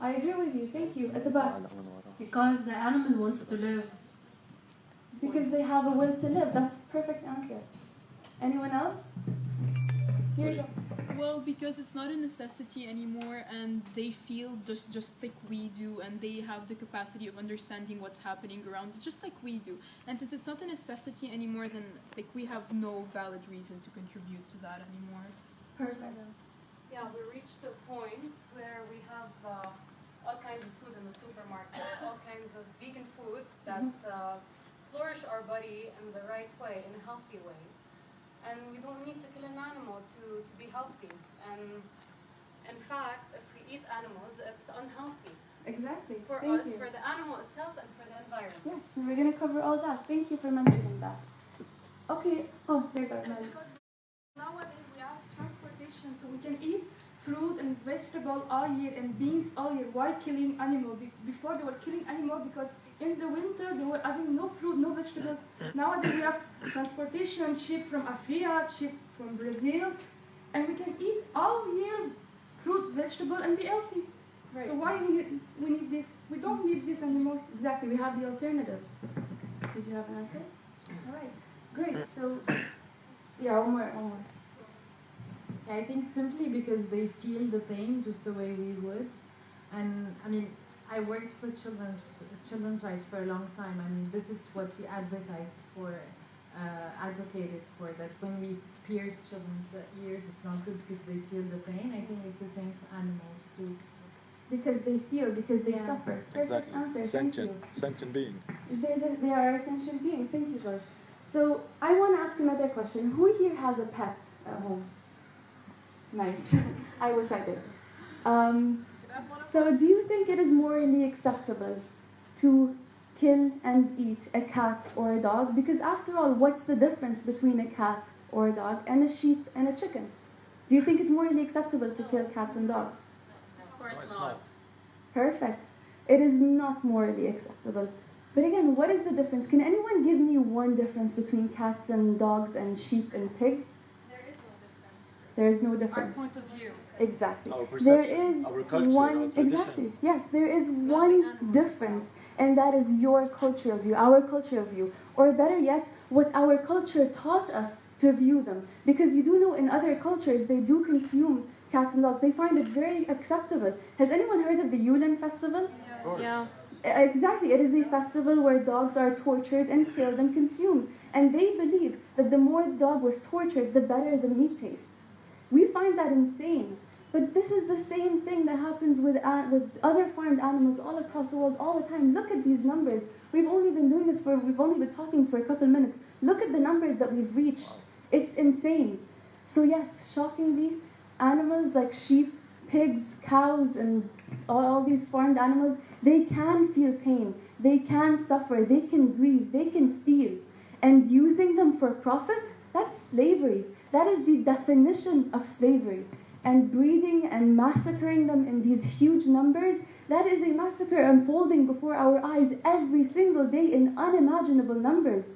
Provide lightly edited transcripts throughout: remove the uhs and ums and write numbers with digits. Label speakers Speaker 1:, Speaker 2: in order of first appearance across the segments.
Speaker 1: I agree with you. Thank you. At the back.
Speaker 2: Because the animal wants to live.
Speaker 1: Because they have a will to live. That's a perfect answer. Anyone else? Here you go.
Speaker 3: Well, because it's not a necessity anymore, and they feel just like we do, and they have the capacity of understanding what's happening around, just like we do. And since it's not a necessity anymore, then like we have no valid reason to contribute to that anymore.
Speaker 1: Perfect.
Speaker 4: Yeah, we reached a point where we have all kinds of food in the supermarket, all kinds of vegan food that flourish our body in the right way, in a healthy way. And we don't need to kill an animal to be healthy. And in fact, if we eat animals, it's unhealthy.
Speaker 1: Exactly.
Speaker 4: For
Speaker 1: Thank
Speaker 4: us,
Speaker 1: you.
Speaker 4: for the animal itself, and for the environment.
Speaker 1: Yes, and we're going to cover all that. Thank you for mentioning that. Okay. Oh, there you go.
Speaker 5: Nowadays we have transportation, so we can eat fruit and vegetable all year and beans all year. Why killing animal? Before they were killing animal because in the winter they were having no fruit, no vegetable. Nowadays we have transportation, ship from Africa, ship from Brazil, and we can eat all year fruit, vegetable, and be healthy. Right. So why we need this? We don't need this anymore.
Speaker 1: Exactly. We have the alternatives. Did you have an answer? All right. Great. So, yeah, one more.
Speaker 2: I think simply because they feel the pain just the way we would. And I mean, I worked for children's rights for a long time, and this is what we advocated for, that when we pierce children's ears, it's not good because they feel the pain. I think it's the same for animals too.
Speaker 1: Because they feel, because they suffer. Perfect answer. Thank you.
Speaker 6: Sentient being.
Speaker 1: They are a sentient being. Thank you, George. So I want to ask another question. Who here has a pet at home? Nice. I wish I did. So do you think it is morally acceptable to kill and eat a cat or a dog? Because after all, what's the difference between a cat or a dog and a sheep and a chicken? Do you think it's morally acceptable to kill cats and dogs?
Speaker 4: Of course
Speaker 6: No, it's
Speaker 4: not.
Speaker 6: not.
Speaker 1: Perfect. It is not morally acceptable. But again, what is the difference? Can anyone give me one difference between cats and dogs and sheep and pigs?
Speaker 4: There is no difference.
Speaker 1: There is no difference.
Speaker 4: Our point of view.
Speaker 1: Exactly.
Speaker 6: Our
Speaker 1: There
Speaker 6: perception,
Speaker 1: is
Speaker 6: our culture,
Speaker 1: one
Speaker 6: our tradition.
Speaker 1: exactly. Yes, there is one difference, and that is your culture of view, our culture of view, or better yet, what our culture taught us to view them. Because you do know in other cultures they do consume cats and dogs. They find it very acceptable. Has anyone heard of the Yulin festival?
Speaker 6: Of course.
Speaker 4: Yeah.
Speaker 1: Exactly. It is a festival where dogs are tortured and killed and consumed. And they believe that the more the dog was tortured, the better the meat tastes. We find that insane. But this is the same thing that happens with other farmed animals all across the world all the time. Look at these numbers. We've only been talking for a couple minutes. Look at the numbers that we've reached. It's insane. So yes, shockingly, animals like sheep, pigs, cows, and all these farmed animals, they can feel pain. They can suffer. They can breathe. They can feel. And using them for profit, that's slavery. That is the definition of slavery. And breeding and massacring them in these huge numbers, that is a massacre unfolding before our eyes every single day in unimaginable numbers.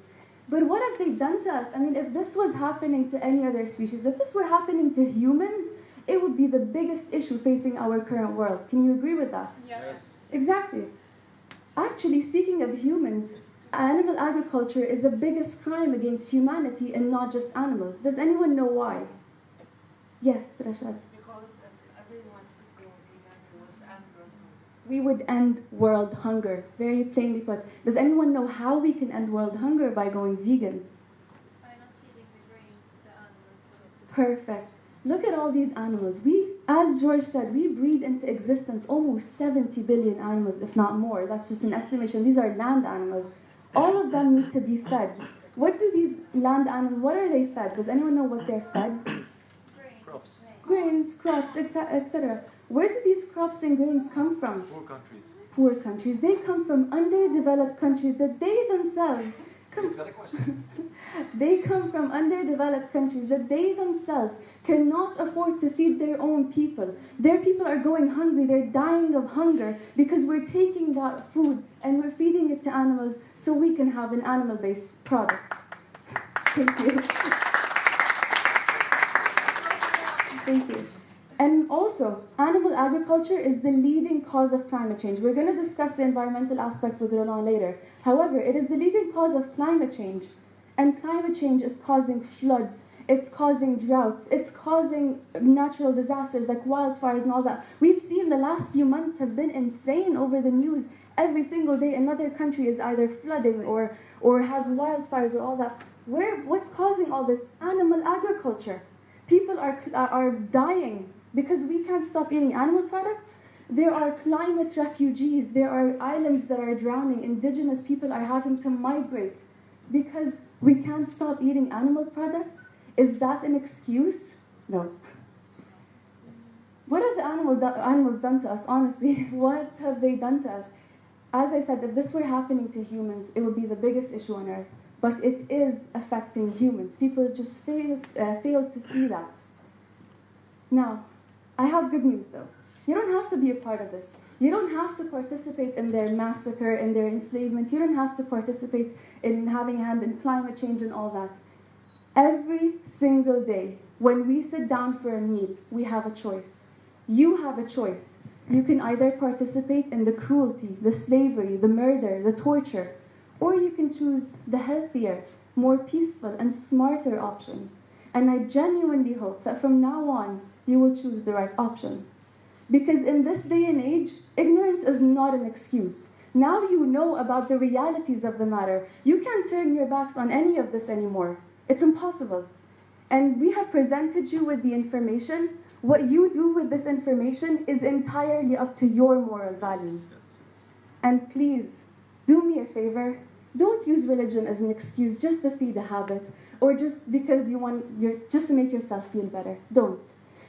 Speaker 1: But what have they done to us? I mean, if this was happening to any other species, if this were happening to humans, it would be the biggest issue facing our current world. Can you agree with that?
Speaker 6: Yes.
Speaker 1: Exactly. Actually, speaking of humans, animal agriculture is the biggest crime against humanity and not just animals. Does anyone know why? Yes, Rashad.
Speaker 7: Because if everyone could go vegan,
Speaker 1: We would end world hunger, very plainly put. Does anyone know how we can end world hunger by going vegan?
Speaker 7: by not feeding the grains to the animals.
Speaker 1: Perfect. Look at all these animals. As George said, we breed into existence almost 70 billion animals, if not more. That's just an estimation. These are land animals. All of them need to be fed. What do these land animals, what are they fed? Does anyone know what they're fed?
Speaker 6: Crops.
Speaker 1: Grains, crops, etc. Where do these crops and grains come from?
Speaker 6: Poor countries.
Speaker 1: Poor countries. They come from underdeveloped countries that they themselves they come from underdeveloped countries that they themselves cannot afford to feed their own people. Their people are going hungry, they're dying of hunger because we're taking that food and we're feeding it to animals so we can have an animal-based product. Thank you. Thank you. And also, animal agriculture is the leading cause of climate change. We're going to discuss the environmental aspect with Roland later. However, it is the leading cause of climate change. And climate change is causing floods, it's causing droughts, it's causing natural disasters like wildfires and all that. We've seen the last few months have been insane over the news. Every single day another country is either flooding or has wildfires or all that. What's causing all this? Animal agriculture. People are dying because we can't stop eating animal products. There are climate refugees. There are islands that are drowning. Indigenous people are having to migrate because we can't stop eating animal products. Is that an excuse? No. What have the animals done to us, honestly? What have they done to us? As I said, if this were happening to humans, it would be the biggest issue on Earth. But it is affecting humans. People just fail to see that. Now, I have good news though. You don't have to be a part of this. You don't have to participate in their massacre, in their enslavement. You don't have to participate in having a hand in climate change and all that. Every single day, when we sit down for a meal, we have a choice. You have a choice. You can either participate in the cruelty, the slavery, the murder, the torture, or you can choose the healthier, more peaceful, and smarter option. And I genuinely hope that from now on, you will choose the right option. Because in this day and age, ignorance is not an excuse. Now you know about the realities of the matter. You can't turn your backs on any of this anymore. It's impossible. And we have presented you with the information. What you do with this information is entirely up to your moral values. And please, do me a favor. Don't use religion as an excuse just to feed a habit or just because just to make yourself feel better. Don't.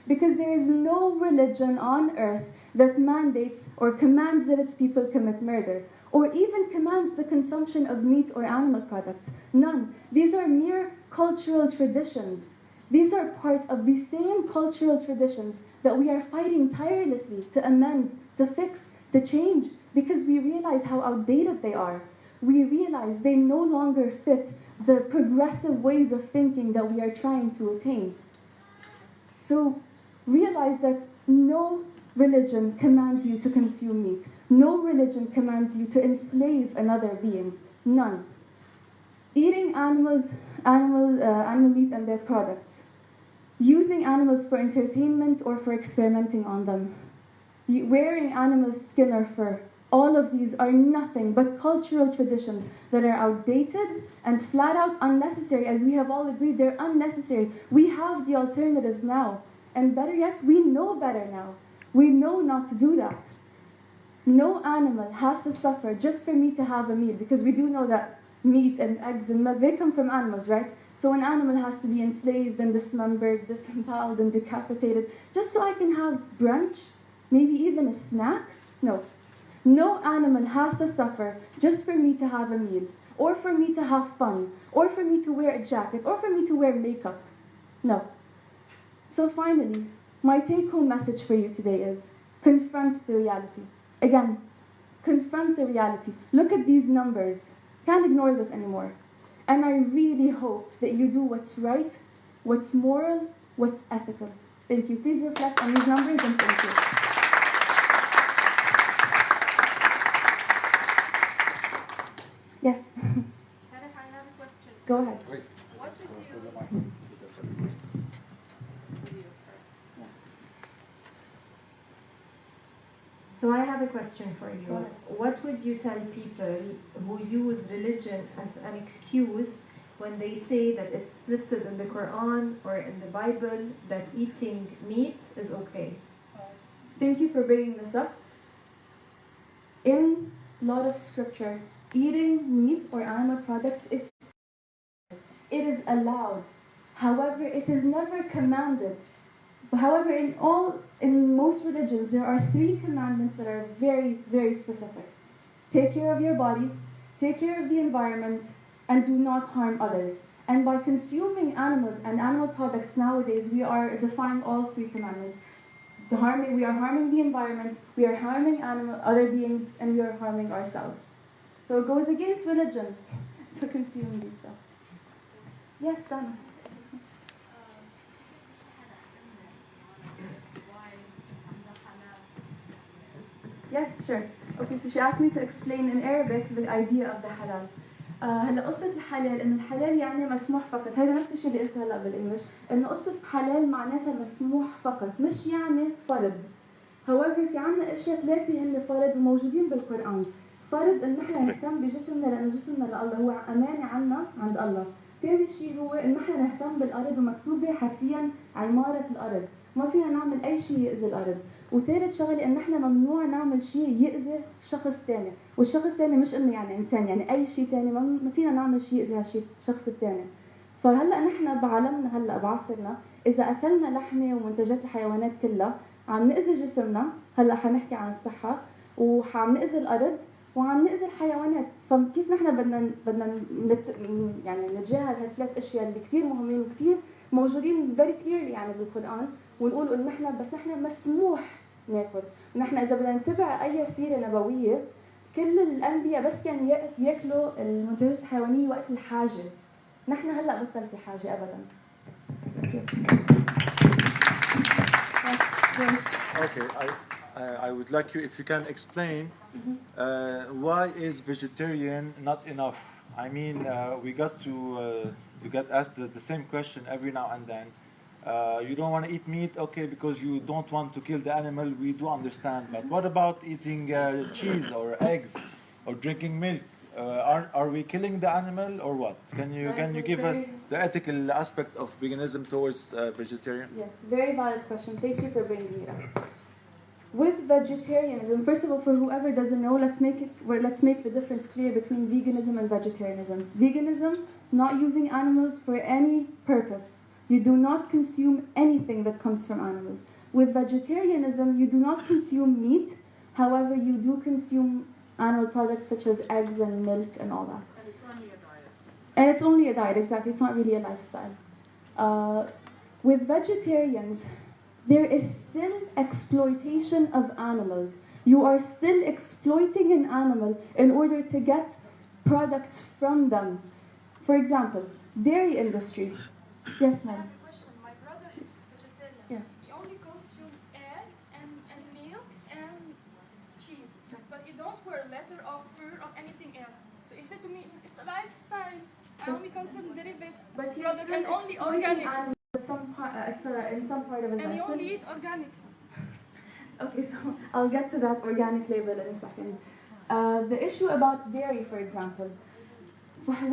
Speaker 1: Because there is no religion on earth that mandates or commands that its people commit murder, or even commands the consumption of meat or animal products. None. These are mere cultural traditions. These are part of the same cultural traditions that we are fighting tirelessly to amend, to fix, to change, because we realize how outdated they are. We realize they no longer fit the progressive ways of thinking that we are trying to attain. So realize that no religion commands you to consume meat. No religion commands you to enslave another being. None. Eating animal meat and their products. Using animals for entertainment or for experimenting on them. Wearing animal skin or fur. All of these are nothing but cultural traditions that are outdated and flat out unnecessary. As we have all agreed, they're unnecessary. We have the alternatives now. And better yet, we know better now. We know not to do that. No animal has to suffer just for me to have a meal, because we do know that meat and eggs and milk, they come from animals, right? So an animal has to be enslaved and dismembered, disemboweled and decapitated, just so I can have brunch, maybe even a snack? No. No animal has to suffer just for me to have a meal, or for me to have fun, or for me to wear a jacket, or for me to wear makeup. No. So finally, my take-home message for you today is confront the reality. Again, confront the reality. Look at these numbers. Can't ignore this anymore. And I really hope that you do what's right, what's moral, what's ethical. Thank you. Please reflect on these numbers and thank you. Yes.
Speaker 7: Henrich, I have a question.
Speaker 1: Go ahead.
Speaker 6: Wait.
Speaker 7: What would you...
Speaker 8: So I have a question for
Speaker 1: Go
Speaker 8: you.
Speaker 1: ahead.
Speaker 8: What would you tell people who use religion as an excuse when they say that it's listed in the Quran or in the Bible that eating meat is okay?
Speaker 1: Thank you for bringing this up. In a lot of scripture, eating meat or animal products is allowed. However, it is never commanded. However, in most religions, there are 3 commandments that are very, very specific. Take care of your body, take care of the environment, and do not harm others. And by consuming animals and animal products nowadays, we are defying all 3 commandments. We are harming the environment, we are harming other beings, and we are harming ourselves. So it goes against religion to consume these stuff. Yes, Donna.
Speaker 7: Why
Speaker 1: Yes, sure. Okay, so she asked me to explain in Arabic the idea of the halal. هلا قصة الحلال إنه الحلال يعني مسموح فقط، هذا نفس الشيء اللي قلته هلا بالإنجلش، إنه قصة حلال معناتها مسموح فقط، مش يعني فرض. However في عنا أشياء ثلاثة هن فرض وموجودين بالقرآن. فرض إن نحن نهتم بجسمنا لأنه جسمنا لله هو أمانة عنا عند الله. ثاني شيء هو إن نحن نهتم بالأرض ومكتوبة حرفيا عمارة الأرض، ما فينا نعمل أي شيء يأذي الأرض. وثالث شغله ان احنا ممنوع نعمل شيء يأذي شخص ثاني، والشخص الثاني مش انه يعني انسان، يعني اي شيء ثاني ما فينا نعمل شيء يأذي هالشيء الشخص الثاني. فهلا نحن بعالمنا هلا بعصرنا اذا اكلنا لحمه ومنتجات الحيوانات كلها عم نأذي جسمنا، هلا حنحكي عن الصحه، وعم نأذي الارض وعم نأذي الحيوانات، فكيف نحن بدنا يعني نتجاهل هالثلاث اشياء اللي كثير مهمين وكثير موجودين very clearly يعني بالقرآن، ونقول ان نحن مسموح ناكل. ونحن اذا بدنا نتبع اي سيره نبويه كل الانبياء بس كانوا ياكلوا المنتجات الحيوانيه وقت الحاجه. نحن هلا بطل في حاجه ابدا.
Speaker 6: Okay, I would like you if you can explain why is vegetarian not enough? I mean, we got to get asked the same question every now and then. You don't want to eat meat, okay, because you don't want to kill the animal, we do understand. But what about eating cheese or eggs or drinking milk? Are we killing the animal or what? Can you give us the ethical aspect of veganism towards vegetarian?
Speaker 1: Yes, very valid question. Thank you for bringing it up. With vegetarianism, first of all, for whoever doesn't know, let's make the difference clear between veganism and vegetarianism. Veganism, not using animals for any purpose. You do not consume anything that comes from animals. With vegetarianism, you do not consume meat. However, you do consume animal products such as eggs and milk and all that.
Speaker 5: And it's only a diet.
Speaker 1: And it's only a diet, exactly. It's not really a lifestyle. With vegetarians, there is still exploitation of animals. You are still exploiting an animal in order to get products from them. For example, dairy industry. Yes,
Speaker 5: I
Speaker 1: ma'am.
Speaker 5: have a question. My brother is vegetarian.
Speaker 1: Yeah.
Speaker 5: He only consumes egg and milk and cheese. But he don't wear leather or fur or anything else. So he said to me, it's a lifestyle. I only consume derivative
Speaker 1: But he's
Speaker 5: product
Speaker 1: still
Speaker 5: and only
Speaker 1: exploiting
Speaker 5: organic.
Speaker 1: animals in some part of his
Speaker 5: And he
Speaker 1: life.
Speaker 5: only eat organic.
Speaker 1: Okay, so I'll get to that organic label in a second. The issue about dairy, for example.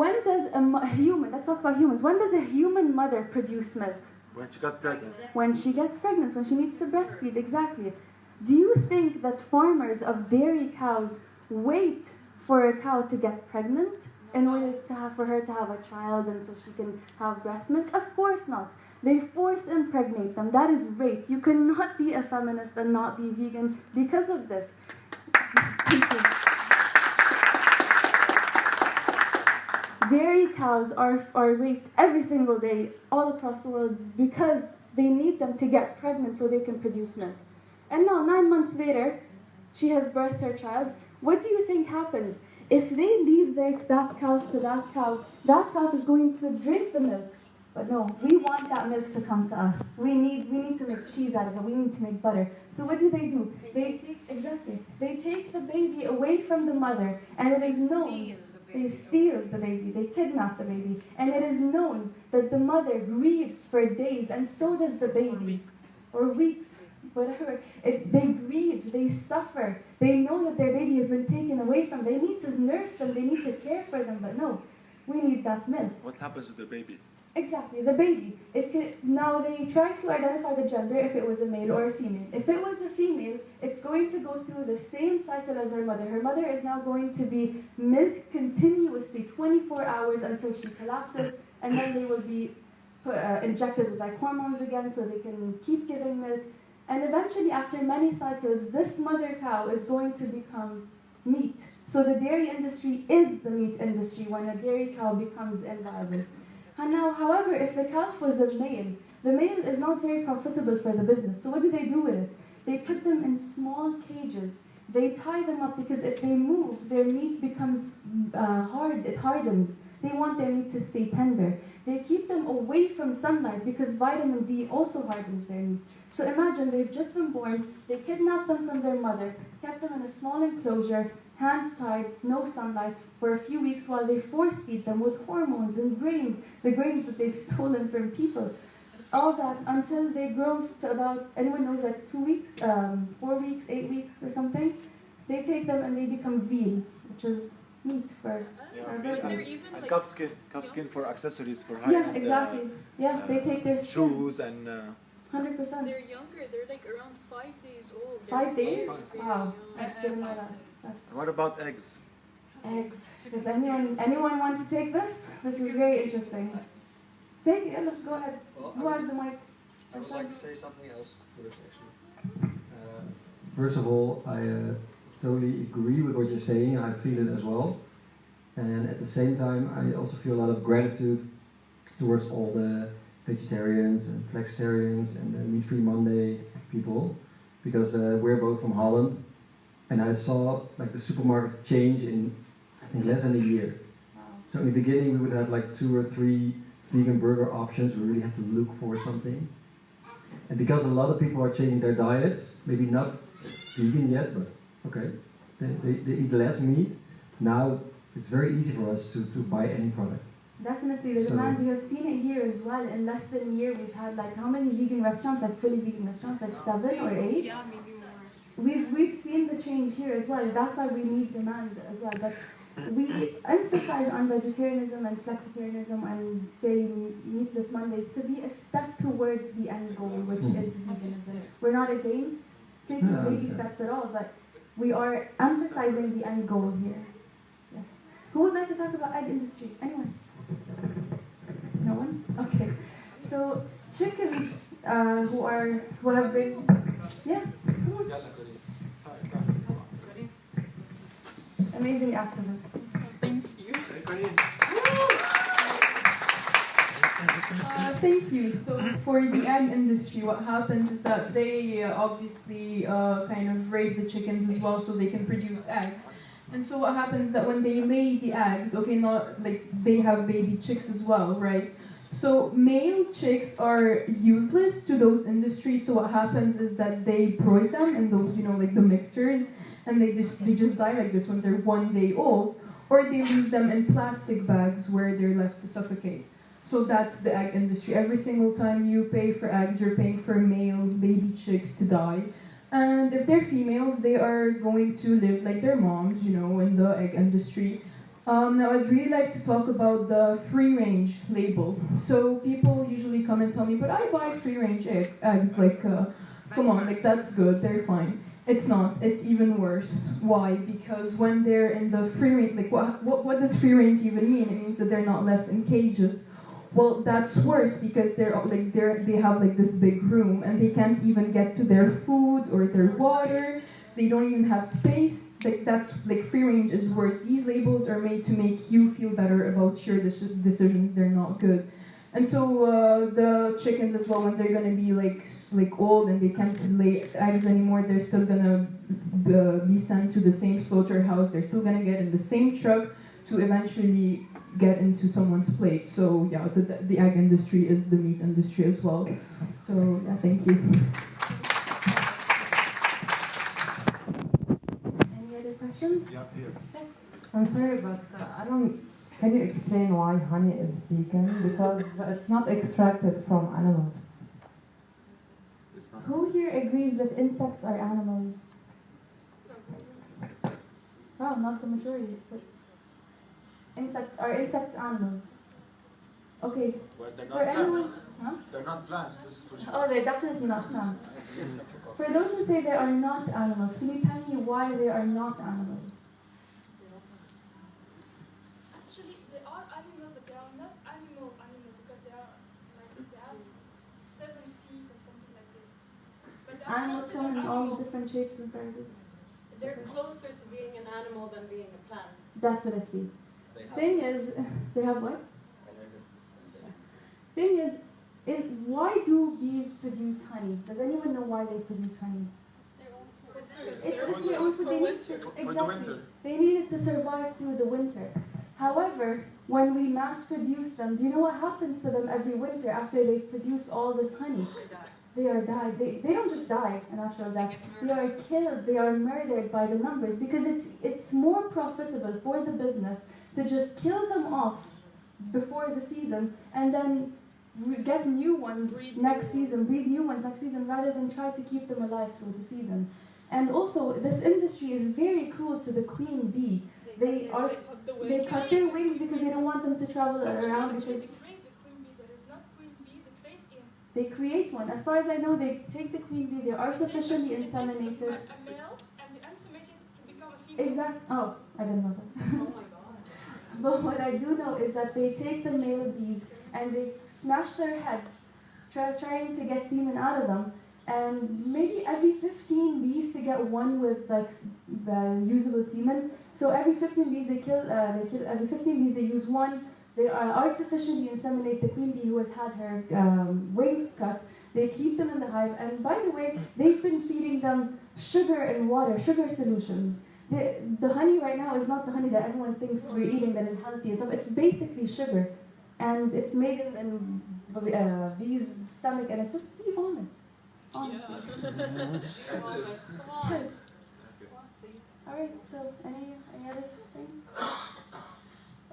Speaker 1: When does a human, let's talk about humans, when does a human mother produce milk?
Speaker 6: When she got pregnant.
Speaker 1: When she gets pregnant, when she needs to breastfeed, exactly. Do you think that farmers of dairy cows wait for a cow to get pregnant in order for her to have a child and so she can have breast milk? Of course not. They force impregnate them. That is rape. You cannot be a feminist and not be vegan because of this. Thank you. Dairy cows are raped every single day all across the world because they need them to get pregnant so they can produce milk. And now, 9 months later, she has birthed her child. What do you think happens? If they leave that cow to that cow is going to drink the milk. But no, we want that milk to come to us. We need to make cheese out of it. We need to make butter. So what do? They take the baby away from the mother, and it is known. They steal the baby, they kidnap the baby, and it is known that the mother grieves for days, and so does the baby, or weeks, whatever. They grieve, they suffer, they know that their baby has been taken away from them. They need to nurse them, they need to care for them, but no, we need that milk.
Speaker 6: What happens to the baby?
Speaker 1: Exactly, the baby. Now they try to identify the gender if it was a male or a female. If it was a female, it's going to go through the same cycle as her mother. Her mother is now going to be milked continuously 24 hours until she collapses, and then they will be injected with like hormones again so they can keep giving milk. And eventually, after many cycles, this mother cow is going to become meat. So the dairy industry is the meat industry when a dairy cow becomes inviable. And now, however, if the calf was a male, the male is not very profitable for the business. So what do they do with it? They put them in small cages. They tie them up because if they move, their meat becomes hard, it hardens. They want their meat to stay tender. They keep them away from sunlight because vitamin D also hardens their meat. So imagine they've just been born, they kidnapped them from their mother, kept them in a small enclosure, hands tied, no sunlight, for a few weeks while they force feed them with hormones and grains, the grains that they've stolen from people. All that until they grow to about, anyone knows, like 2 weeks, 4 weeks, 8 weeks or something. They take them and they become veal, which is meat for our business.
Speaker 6: And calf skin for accessories for
Speaker 1: Yeah,
Speaker 6: high-end
Speaker 1: exactly. Yeah, they take their skin.
Speaker 6: shoes and
Speaker 1: 100%.
Speaker 3: They're younger. They're like around 5 days old.
Speaker 1: 5 days?
Speaker 3: Very
Speaker 1: Wow,
Speaker 3: young.
Speaker 1: I didn't know that. That's
Speaker 6: what about eggs?
Speaker 1: eggs. Does anyone want to take this? This is very interesting. Take it. Go ahead. Who has the mic?
Speaker 9: I would like to say something else first, actually. First of all, I totally agree with what you're saying. I feel it as well. And at the same time, I also feel a lot of gratitude towards all the vegetarians and flexitarians and the meat-free Monday people, because we're both from Holland, and I saw like the supermarket change in I think less than a year. So in the beginning, we would have like 2 or 3 vegan burger options. We really had to look for something, and because a lot of people are changing their diets, maybe not vegan yet, but okay, they eat less meat. Now it's very easy for us to buy any product.
Speaker 1: Definitely, the demand, we have seen it here as well. In less than a year, we've had like how many vegan restaurants, like fully vegan restaurants, like 7 or 8?
Speaker 5: Yeah, maybe more.
Speaker 1: We've seen the change here as well. That's why we need demand as well. But we emphasize on vegetarianism and flexitarianism and saying meatless Mondays to be a step towards the end goal, which is veganism. We're not against taking baby steps at all, but we are emphasizing the end goal here. Yes. Who would like to talk about egg industry? Anyone? No one? Okay. So chickens who have been, yeah, come on. Amazing activist.
Speaker 3: Thank you.
Speaker 10: Thank you. So for the egg industry, what happens is that they obviously kind of raise the chickens as well so they can produce eggs. And so what happens is that when they lay the eggs, okay, not like they have baby chicks as well, right? So male chicks are useless to those industries. So what happens is that they brood them in those, like the mixers, and they just die like this when they're 1 day old, or they leave them in plastic bags where they're left to suffocate. So that's the egg industry. Every single time you pay for eggs, you're paying for male baby chicks to die. And if they're females, they are going to live like their moms, in the egg industry. Now, I'd really like to talk about the free-range label. So people usually come and tell me, but I buy free-range eggs. Like, come on, like that's good, they're fine. It's not. It's even worse. Why? Because when they're in the free-range, like what does free-range even mean? It means that they're not left in cages. Well, that's worse because they have like this big room and they can't even get to their food or their water. They don't even have space. Like free range is worse. These labels are made to make you feel better about your decisions. They're not good. And so the chickens as well, when they're gonna be like old and they can't lay eggs anymore, they're still gonna be sent to the same slaughterhouse. They're still gonna get in the same truck to eventually get into someone's plate. So yeah, the egg industry is the meat industry as well. So yeah, thank you.
Speaker 1: Any other questions?
Speaker 6: Yeah, here.
Speaker 1: Yes.
Speaker 11: I'm sorry, but can you explain why honey is vegan? Because it's not extracted from animals.
Speaker 1: Who here agrees that insects are animals? Oh, not the majority. But are insects animals? Okay.
Speaker 6: Well, they're
Speaker 1: For
Speaker 6: not
Speaker 1: anyone,
Speaker 6: plants.
Speaker 1: huh?
Speaker 6: They're not plants, this is for sure.
Speaker 1: Oh, they're definitely not plants. For those who say they are not animals, can you tell me why they are not animals?
Speaker 5: Actually, they are animal, but they are not animal because they are they have 7 feet or something like this. But they are
Speaker 1: Animals
Speaker 5: considered
Speaker 1: come in all
Speaker 5: animal.
Speaker 1: different shapes and sizes.
Speaker 4: They're closer to being an animal than being a plant.
Speaker 1: Definitely. Thing is, they have what? Thing is, why do bees produce honey? Does anyone know why they produce honey? It's their own food. They need, exactly. They need it to survive through the winter. However, when we mass produce them, do you know what happens to them every winter after they've produced all this honey? They are died. They don't just die a natural death. They are killed. They are murdered by the numbers because it's more profitable for the business to just kill them off before the season and then get new ones next season, breed new ones next season, rather than try to keep them alive through the season. And also, this industry is very cruel to the queen bee. They cut their wings because they don't want them to travel around because they create one. As far as I know, they take the queen bee, they're artificially inseminated.
Speaker 5: A male and they inseminate it to become a female.
Speaker 1: Exactly. Oh, I didn't know that. Oh my god. But what I do know is that they take the male bees and they smash their heads, trying to get semen out of them. And maybe every 15 bees to get one with like usable semen. So every 15 bees they kill every 15 bees they use one. They artificially inseminate the queen bee who has had her wings cut. They keep them in the hive, and by the way, they've been feeding them sugar and water, sugar solutions. The honey right now is not the honey that everyone thinks we're eating that is healthy. So it's basically sugar, and it's made in bees' stomach, and it's just bee vomit. Honestly. Yes. All right. So any other thing?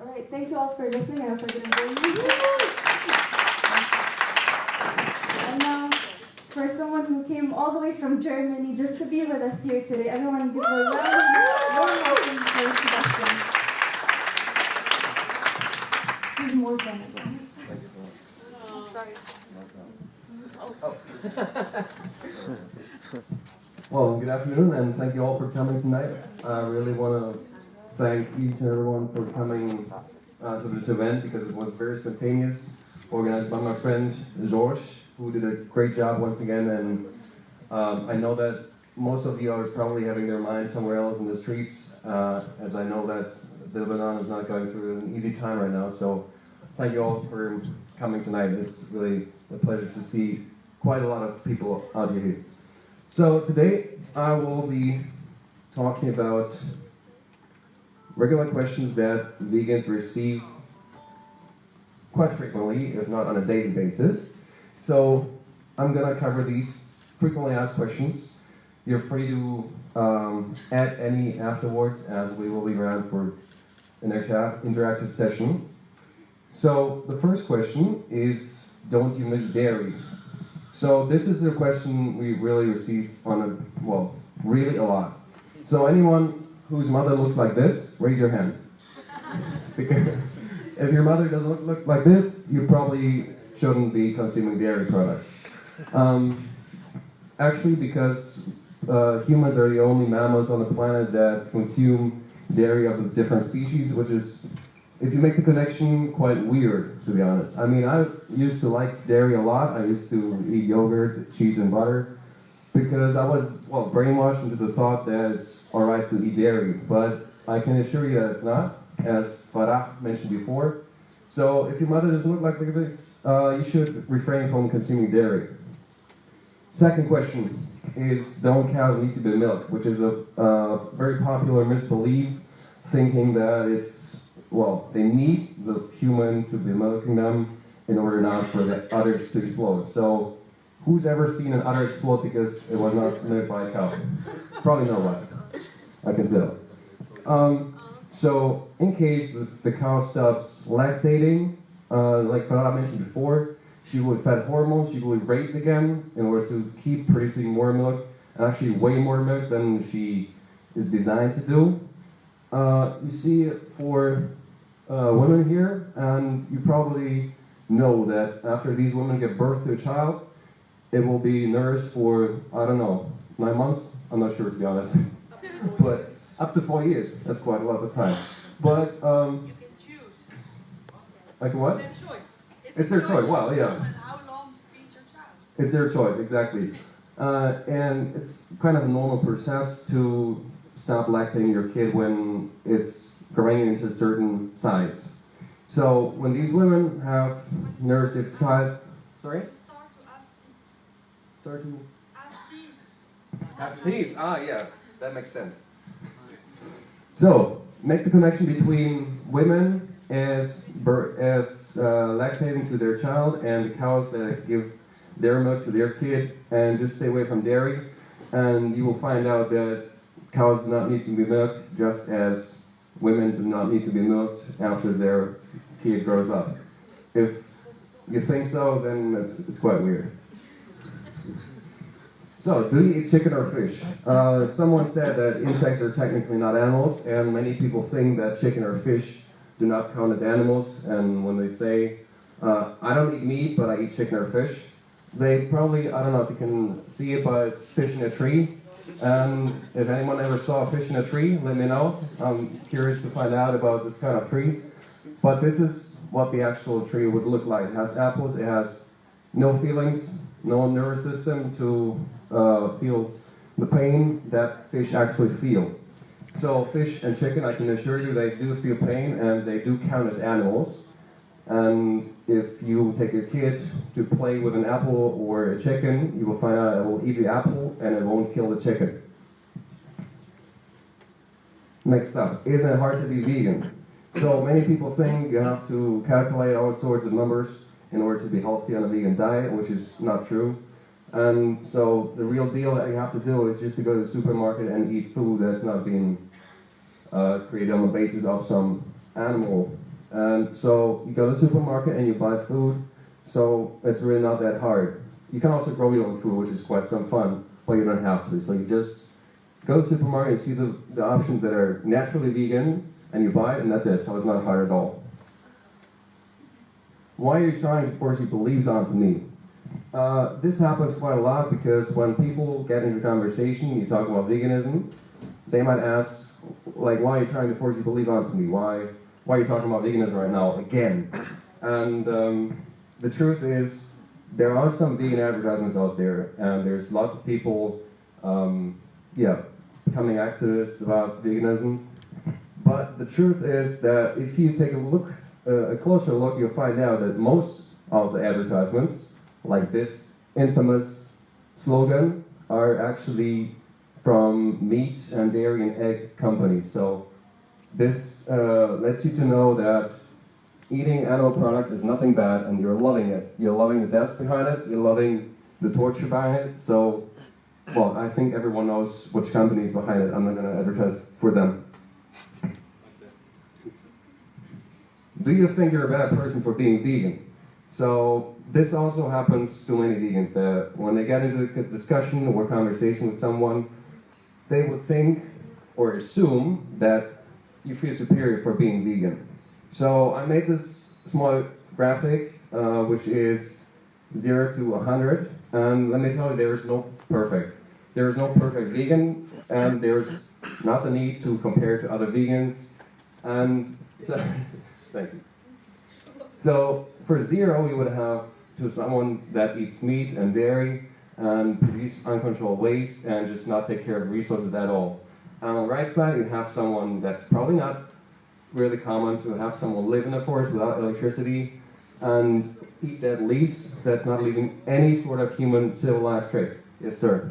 Speaker 1: All right, thank you all for listening. I hope I didn't bore you. And now, for someone who came all the way from Germany just to be with us here today, everyone give a round of welcome for Sebastian. He's more fun again.
Speaker 6: Thank you so much.
Speaker 1: Sorry.
Speaker 12: Well, good afternoon, and thank you all for coming tonight. I really want to thank each and everyone for coming to this event because it was very spontaneous, organized by my friend George, who did a great job once again. And I know that most of you are probably having their minds somewhere else in the streets, as I know that Lebanon is not going through an easy time right now. So thank you all for coming tonight. It's really a pleasure to see quite a lot of people out here. So today I will be talking about regular questions that vegans receive quite frequently, if not on a daily basis. So I'm going to cover these frequently asked questions. You're free to add any afterwards, as we will be around for an interactive session. So the first question is, don't you miss dairy? So this is a question we really receive really a lot. So anyone whose mother looks like this, raise your hand. Because if your mother doesn't look like this, you probably shouldn't be consuming dairy products. Actually, because humans are the only mammals on the planet that consume dairy of a different species, which is, if you make the connection, quite weird, to be honest. I mean, I used to like dairy a lot. I used to eat yogurt, cheese, and butter, because I was, brainwashed into the thought that it's alright to eat dairy. But I can assure you that it's not, as Farah mentioned before. So if your mother doesn't look like this, you should refrain from consuming dairy. Second question is, don't cows need to be milked? Which is a very popular misbelief, thinking that it's, they need the human to be milking them in order not for the udders to explode. So who's ever seen an udder explode because it was not milked by a cow? Probably no one, I can tell. So in case the cow stops lactating, like Farah mentioned before, she will fed hormones, she will be raped again in order to keep producing more milk, and actually way more milk than she is designed to do. You see for women here, and you probably know that after these women give birth to a child, it will be nourished for, 9 months? I'm not sure, to be honest. But up to 4 years, that's quite a lot of time. But,
Speaker 13: you can choose.
Speaker 12: like what?
Speaker 13: It's their choice.
Speaker 12: It's their choice, well, yeah.
Speaker 13: How long to feed your child.
Speaker 12: It's their choice, exactly. And it's kind of a normal process to stop lactating your kid when it's growing into a certain size. So when these women have nourished their child, sorry? Start to have teeth. Ah, yeah, that makes sense. So make the connection between women as lactating to their child, and the cows that give their milk to their kid, and just stay away from dairy. And you will find out that cows do not need to be milked, just as women do not need to be milked after their kid grows up. If you think so, then it's quite weird. So, do you eat chicken or fish? Someone said that insects are technically not animals, and many people think that chicken or fish do not count as animals. And when they say, I don't eat meat, but I eat chicken or fish, they probably, I don't know if you can see it, but it's fish in a tree. And if anyone ever saw a fish in a tree, let me know. I'm curious to find out about this kind of tree. But this is what the actual tree would look like. It has apples, it has no feelings, no nervous system to feel the pain that fish actually feel. So fish and chicken, I can assure you, they do feel pain and they do count as animals. And if you take your kid to play with an apple or a chicken, you will find out it will eat the apple and it won't kill the chicken. Next up, isn't it hard to be vegan? So many people think you have to calculate all sorts of numbers in order to be healthy on a vegan diet, which is not true. And so the real deal that you have to do is just to go to the supermarket and eat food that's not being created on the basis of some animal. And so you go to the supermarket and you buy food, so it's really not that hard. You can also grow your own food, which is quite some fun, but you don't have to. So you just go to the supermarket and see the options that are naturally vegan, and you buy it, and that's it. So it's not hard at all. Why are you trying to force your beliefs onto me? This happens quite a lot because when people get into conversation, you talk about veganism, they might ask, like, why are you trying to force your belief onto me? Why are you talking about veganism right now again? And the truth is, there are some vegan advertisements out there, and there's lots of people, becoming activists about veganism. But the truth is that if you take a closer look, you'll find out that most of the advertisements, like this infamous slogan, are actually from meat and dairy and egg companies. So this lets you to know that eating animal products is nothing bad, and you're loving it. You're loving the death behind it, you're loving the torture behind it. So, well, I think everyone knows which company is behind it. I'm not going to advertise for them. Do you think you're a bad person for being vegan? So this also happens to many vegans, that when they get into a discussion or conversation with someone, they would think or assume that you feel superior for being vegan. So I made this small graphic, which is 0 to 100, and let me tell you, there is no perfect. There is no perfect vegan, and there's not the need to compare to other vegans. And so, thank you. So for 0, you would have to someone that eats meat and dairy and produce uncontrolled waste and just not take care of resources at all. On the right side, you have someone that's probably not really common to have someone live in a forest without electricity and eat dead leaves that's not leaving any sort of human civilized trace. Yes, sir.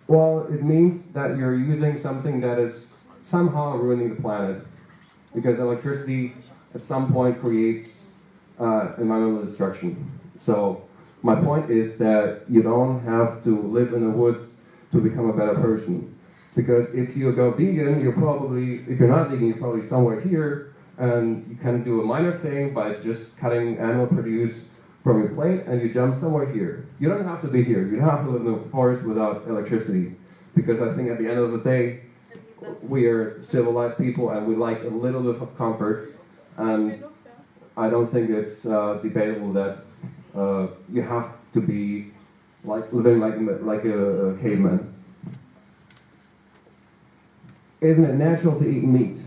Speaker 12: Well, it means that you're using something that is somehow ruining the planet, because electricity at some point creates environmental destruction. So my point is that you don't have to live in the woods to become a better person. Because if you go vegan, you're probably, if you're not vegan, you're probably somewhere here, and you can do a minor thing by just cutting animal produce from your plate, and you jump somewhere here. You don't have to be here. You don't have to live in the forest without electricity. Because I think at the end of the day, we are civilized people, and we like a little bit of comfort. And I don't think it's debatable that you have to be like living like a caveman. Isn't it natural to eat meat?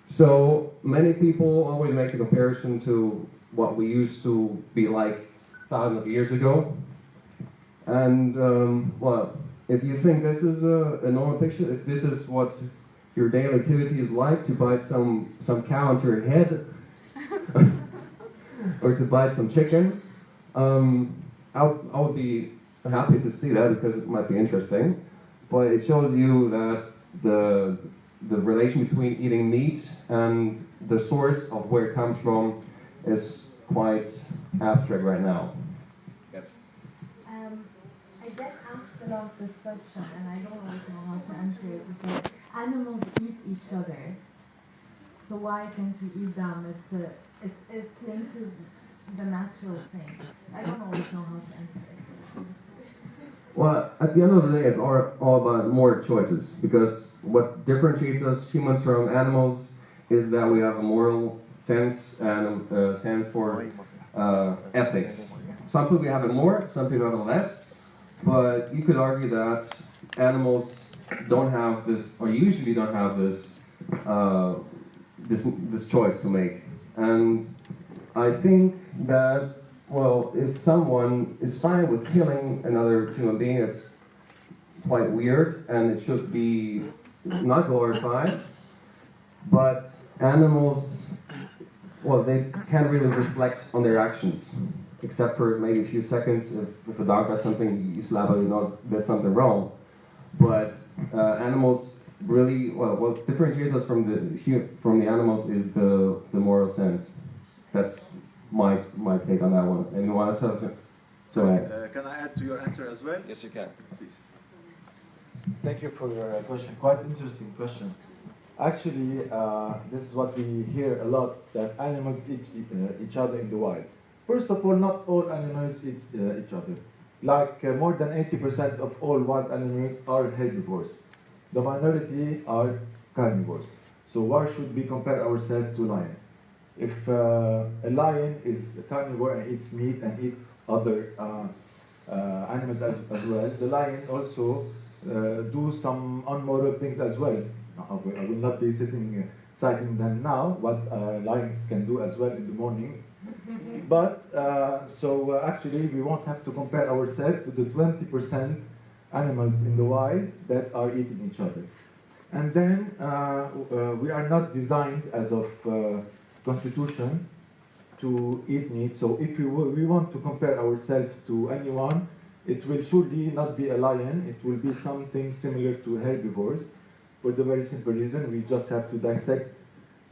Speaker 12: So many people always make a comparison to what we used to be like thousands of years ago. And well, if you think this is a normal picture, if this is what your daily activity is like, to bite some cow into your head, or to bite some chicken, I would be happy to see that because it might be interesting. But it shows you that the the relation between eating meat and the source of where it comes from is quite abstract right now. Yes.
Speaker 2: I get asked a lot this question, and I don't always know how to answer it. Because animals eat each other, so why can't we eat them? It's linked to the natural thing. I don't always know how to answer it.
Speaker 12: Well, at the end of the day, it's all about more choices, because what differentiates us humans from animals is that we have a moral sense and a sense for ethics. Some people have it more, some people have it less, but you could argue that animals don't have this, or usually don't have this, this choice to make. And I think that, well, if someone is fine with killing another human being, it's quite weird and it should be not glorified. But animals, well, they can't really reflect on their actions, except for maybe a few seconds. If a dog does something, you slap it, you know that's something wrong. But animals really, well, what differentiates us from the animals is the moral sense. That's my take on that one. Anyone else have
Speaker 6: can I add to your answer as well?
Speaker 12: Yes, you can.
Speaker 6: Please. Thank you for your question. Quite interesting question. Actually, this is what we hear a lot, that animals eat each other in the wild. First of all, not all animals eat each other. Like more than 80% of all wild animals are herbivores. The minority are carnivores. So why should we compare ourselves to lion? If a lion is a carnivore and eats meat and eats other animals as well, the lion also do some immoral things as well. I will not be citing them now, what lions can do as well in the morning. But actually we won't have to compare ourselves to the 20% animals in the wild that are eating each other. And then we are not designed as of constitution to eat meat. So if we want to compare ourselves to anyone, it will surely not be a lion. It will be something similar to herbivores. For the very simple reason, we just have to dissect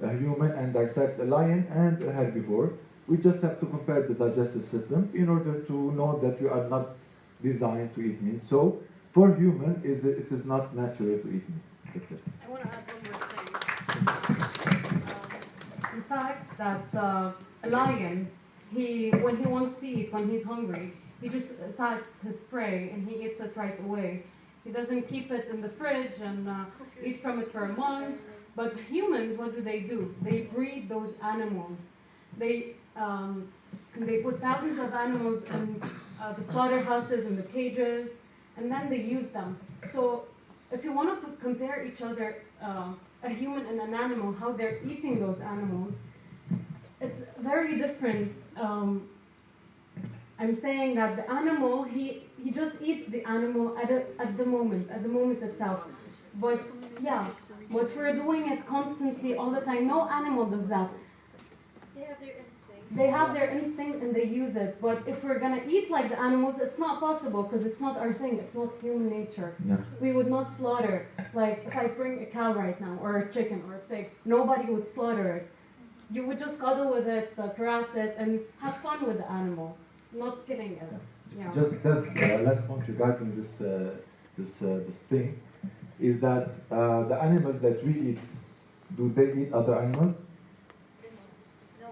Speaker 6: a human and dissect a lion and a herbivore. We just have to compare the digestive system in order to know that we are not designed to eat meat. So for human, it is not natural to eat meat. That's it.
Speaker 4: I want to add one more thing. The fact that a lion, when he wants to eat, when he's hungry, he just attacks his prey and he eats it right away. He doesn't keep it in the fridge and eat from it for a month. But humans, what do? They breed those animals. They put thousands of animals in the slaughterhouses and the cages, and then they use them. So if you want to compare each other, a human and an animal, how they're eating those animals, it's very different. I'm saying that the animal, he just eats the animal at the moment itself. But yeah, but we're doing it constantly all the time. No animal does that. They have their instinct and they use it. But if we're gonna eat like the animals, it's not possible because it's not our thing. It's not human nature.
Speaker 6: Yeah.
Speaker 4: We would not slaughter. Like if I bring a cow right now, or a chicken, or a pig, nobody would slaughter it. You would just cuddle with it, caress it, and have fun with the animal, not killing it. Yeah.
Speaker 6: Just last point regarding this thing is that the animals that we eat, do they eat other animals?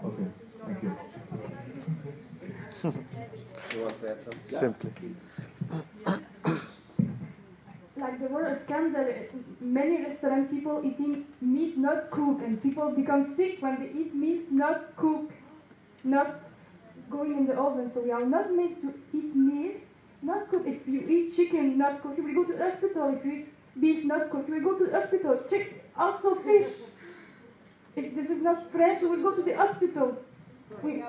Speaker 6: Okay, thank you.
Speaker 12: You want to add something?
Speaker 6: Simply.
Speaker 5: Like there were a scandal, many restaurant people eating meat not cooked, and people become sick when they eat meat not cooked, not going in the oven. So we are not made to eat meat not cooked. If you eat chicken not cooked, you will go to the hospital. If you eat beef not cooked, you will go to the hospital. Also fish. If this is not fresh, we will go to the hospital. We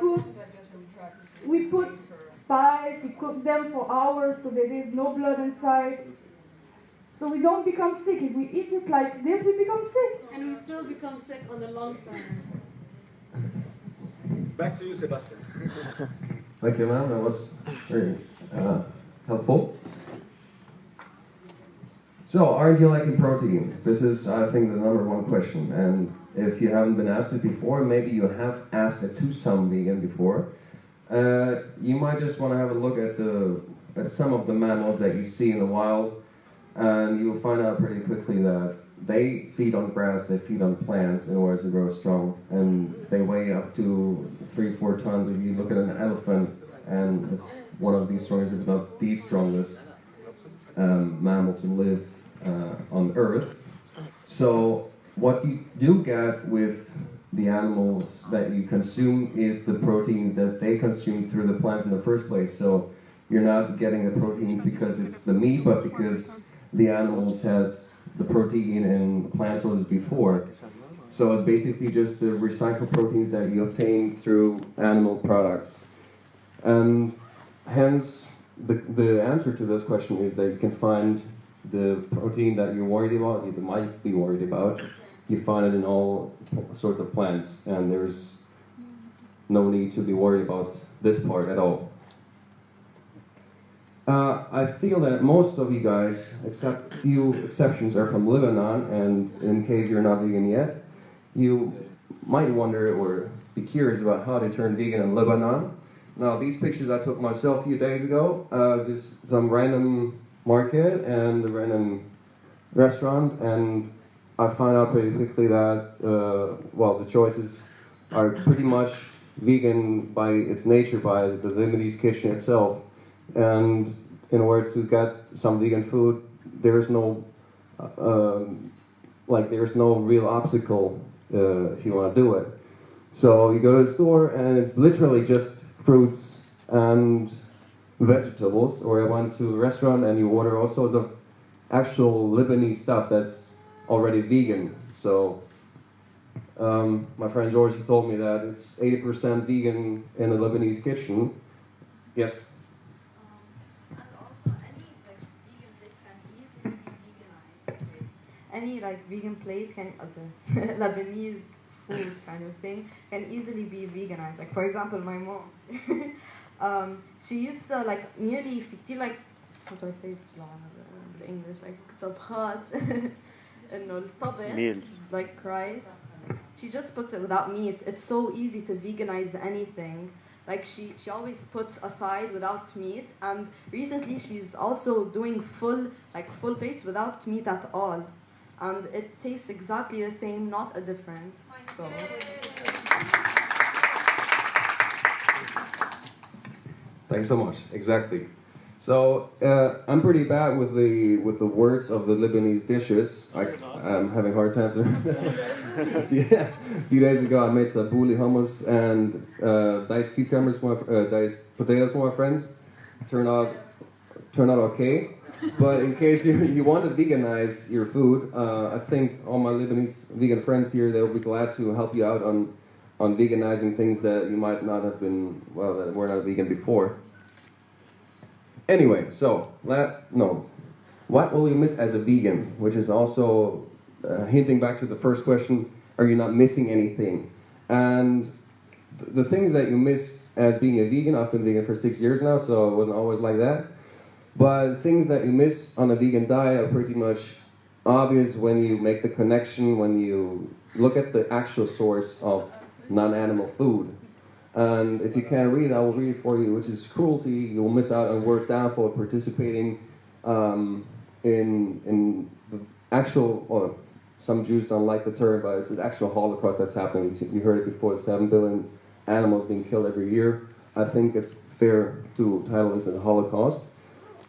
Speaker 5: put spice, we cook them for hours so there is no blood inside. So we don't become sick. If we eat it like this, we become sick.
Speaker 4: And we still become sick on the long term.
Speaker 6: Back to you, Sebastian.
Speaker 12: Thank you, ma'am. That was very helpful. So, aren't you liking protein? This is, I think, the number one question. And if you haven't been asked it before, maybe you have asked it to some vegan before. You might just want to have a look at some of the mammals that you see in the wild, and you'll find out pretty quickly that they feed on grass, they feed on plants in order to grow strong, and they weigh up to 3-4 tons. If you look at an elephant, and it's one of the strongest, if not the strongest mammal to live on Earth. So what you do get with the animals that you consume is the proteins that they consume through the plants in the first place. So you're not getting the proteins because it's the meat, but because the animals had the protein in plant sources before. So it's basically just the recycled proteins that you obtain through animal products. And hence, the answer to this question is that you can find the protein that you're worried about, you might be worried about, you find it in all sorts of plants, and there's no need to be worried about this part at all. I feel that most of you guys, except few exceptions, are from Lebanon, and in case you're not vegan yet, you might wonder or be curious about how to turn vegan in Lebanon. Now, these pictures I took myself a few days ago, just some random market and a random restaurant, and I found out pretty quickly that, well, the choices are pretty much vegan by its nature, by the Lebanese kitchen itself. And in order to get some vegan food, there's no, there's no real obstacle if you want to do it. So you go to the store and it's literally just fruits and vegetables, or I went to a restaurant and you order all sorts of actual Lebanese stuff that's already vegan. So my friend George, he told me that it's 80% vegan in a Lebanese kitchen. Yes?
Speaker 14: Any vegan plate can, as a Lebanese food kind of thing, can easily be veganized. Like for example, my mom, she used to nearly 50 how do I say it in English, طبخات إنه الطبخ
Speaker 6: meals,
Speaker 14: like rice. She just puts it without meat. It's so easy to veganize anything. Like she always puts aside without meat, and recently she's also doing full plates without meat at all. And it tastes exactly the same, not a difference. So.
Speaker 12: Thanks so much. Exactly. So I'm pretty bad with the words of the Lebanese dishes. I'm having a hard time. Yeah. A few days ago, I made tabbouleh hummus and diced cucumbers, diced potatoes for my friends. Turned out okay. But in case you want to veganize your food, I think all my Lebanese vegan friends here, they'll be glad to help you out on veganizing things that you might not have been, well, that were not vegan before. Anyway, so, what will you miss as a vegan? Which is also hinting back to the first question, are you not missing anything? And the things that you miss as being a vegan, I've been vegan for 6 years now, so it wasn't always like that. But things that you miss on a vegan diet are pretty much obvious when you make the connection, when you look at the actual source of non-animal food. And if you can't read it, I will read it for you, which is cruelty. You will miss out on work down for participating in the actual, or some Jews don't like the term, but it's an actual Holocaust that's happening. You heard it before, 7 billion animals being killed every year. I think it's fair to title this as a Holocaust.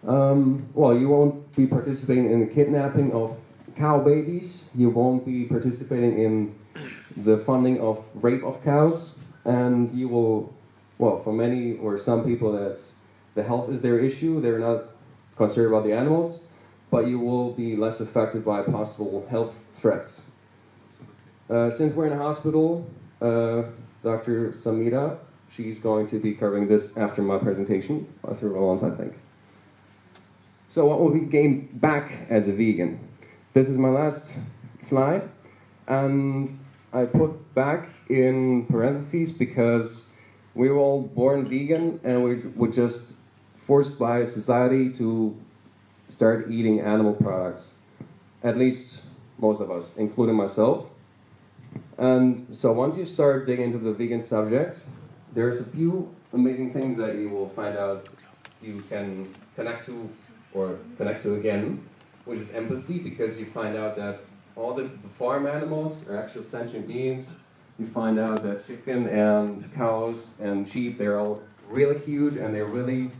Speaker 12: Well, you won't be participating in the kidnapping of cow babies. You won't be participating in the funding of rape of cows. And you will, well, for many or some people, that's the health is their issue. They're not concerned about the animals, but you will be less affected by possible health threats. Since we're in a hospital, Dr. Samira, she's going to be covering this after my presentation, through Roland's, I think. So what will we gain back as a vegan? This is my last slide, and I put back in parentheses because we were all born vegan and we were just forced by society to start eating animal products. at least most of us, including myself. And so once you start digging into the vegan subject, there's a few amazing things that you will find out you can connect to again, which is empathy, because you find out that all the farm animals are actual sentient beings. You find out that chicken and cows and sheep, they're all really cute and they're really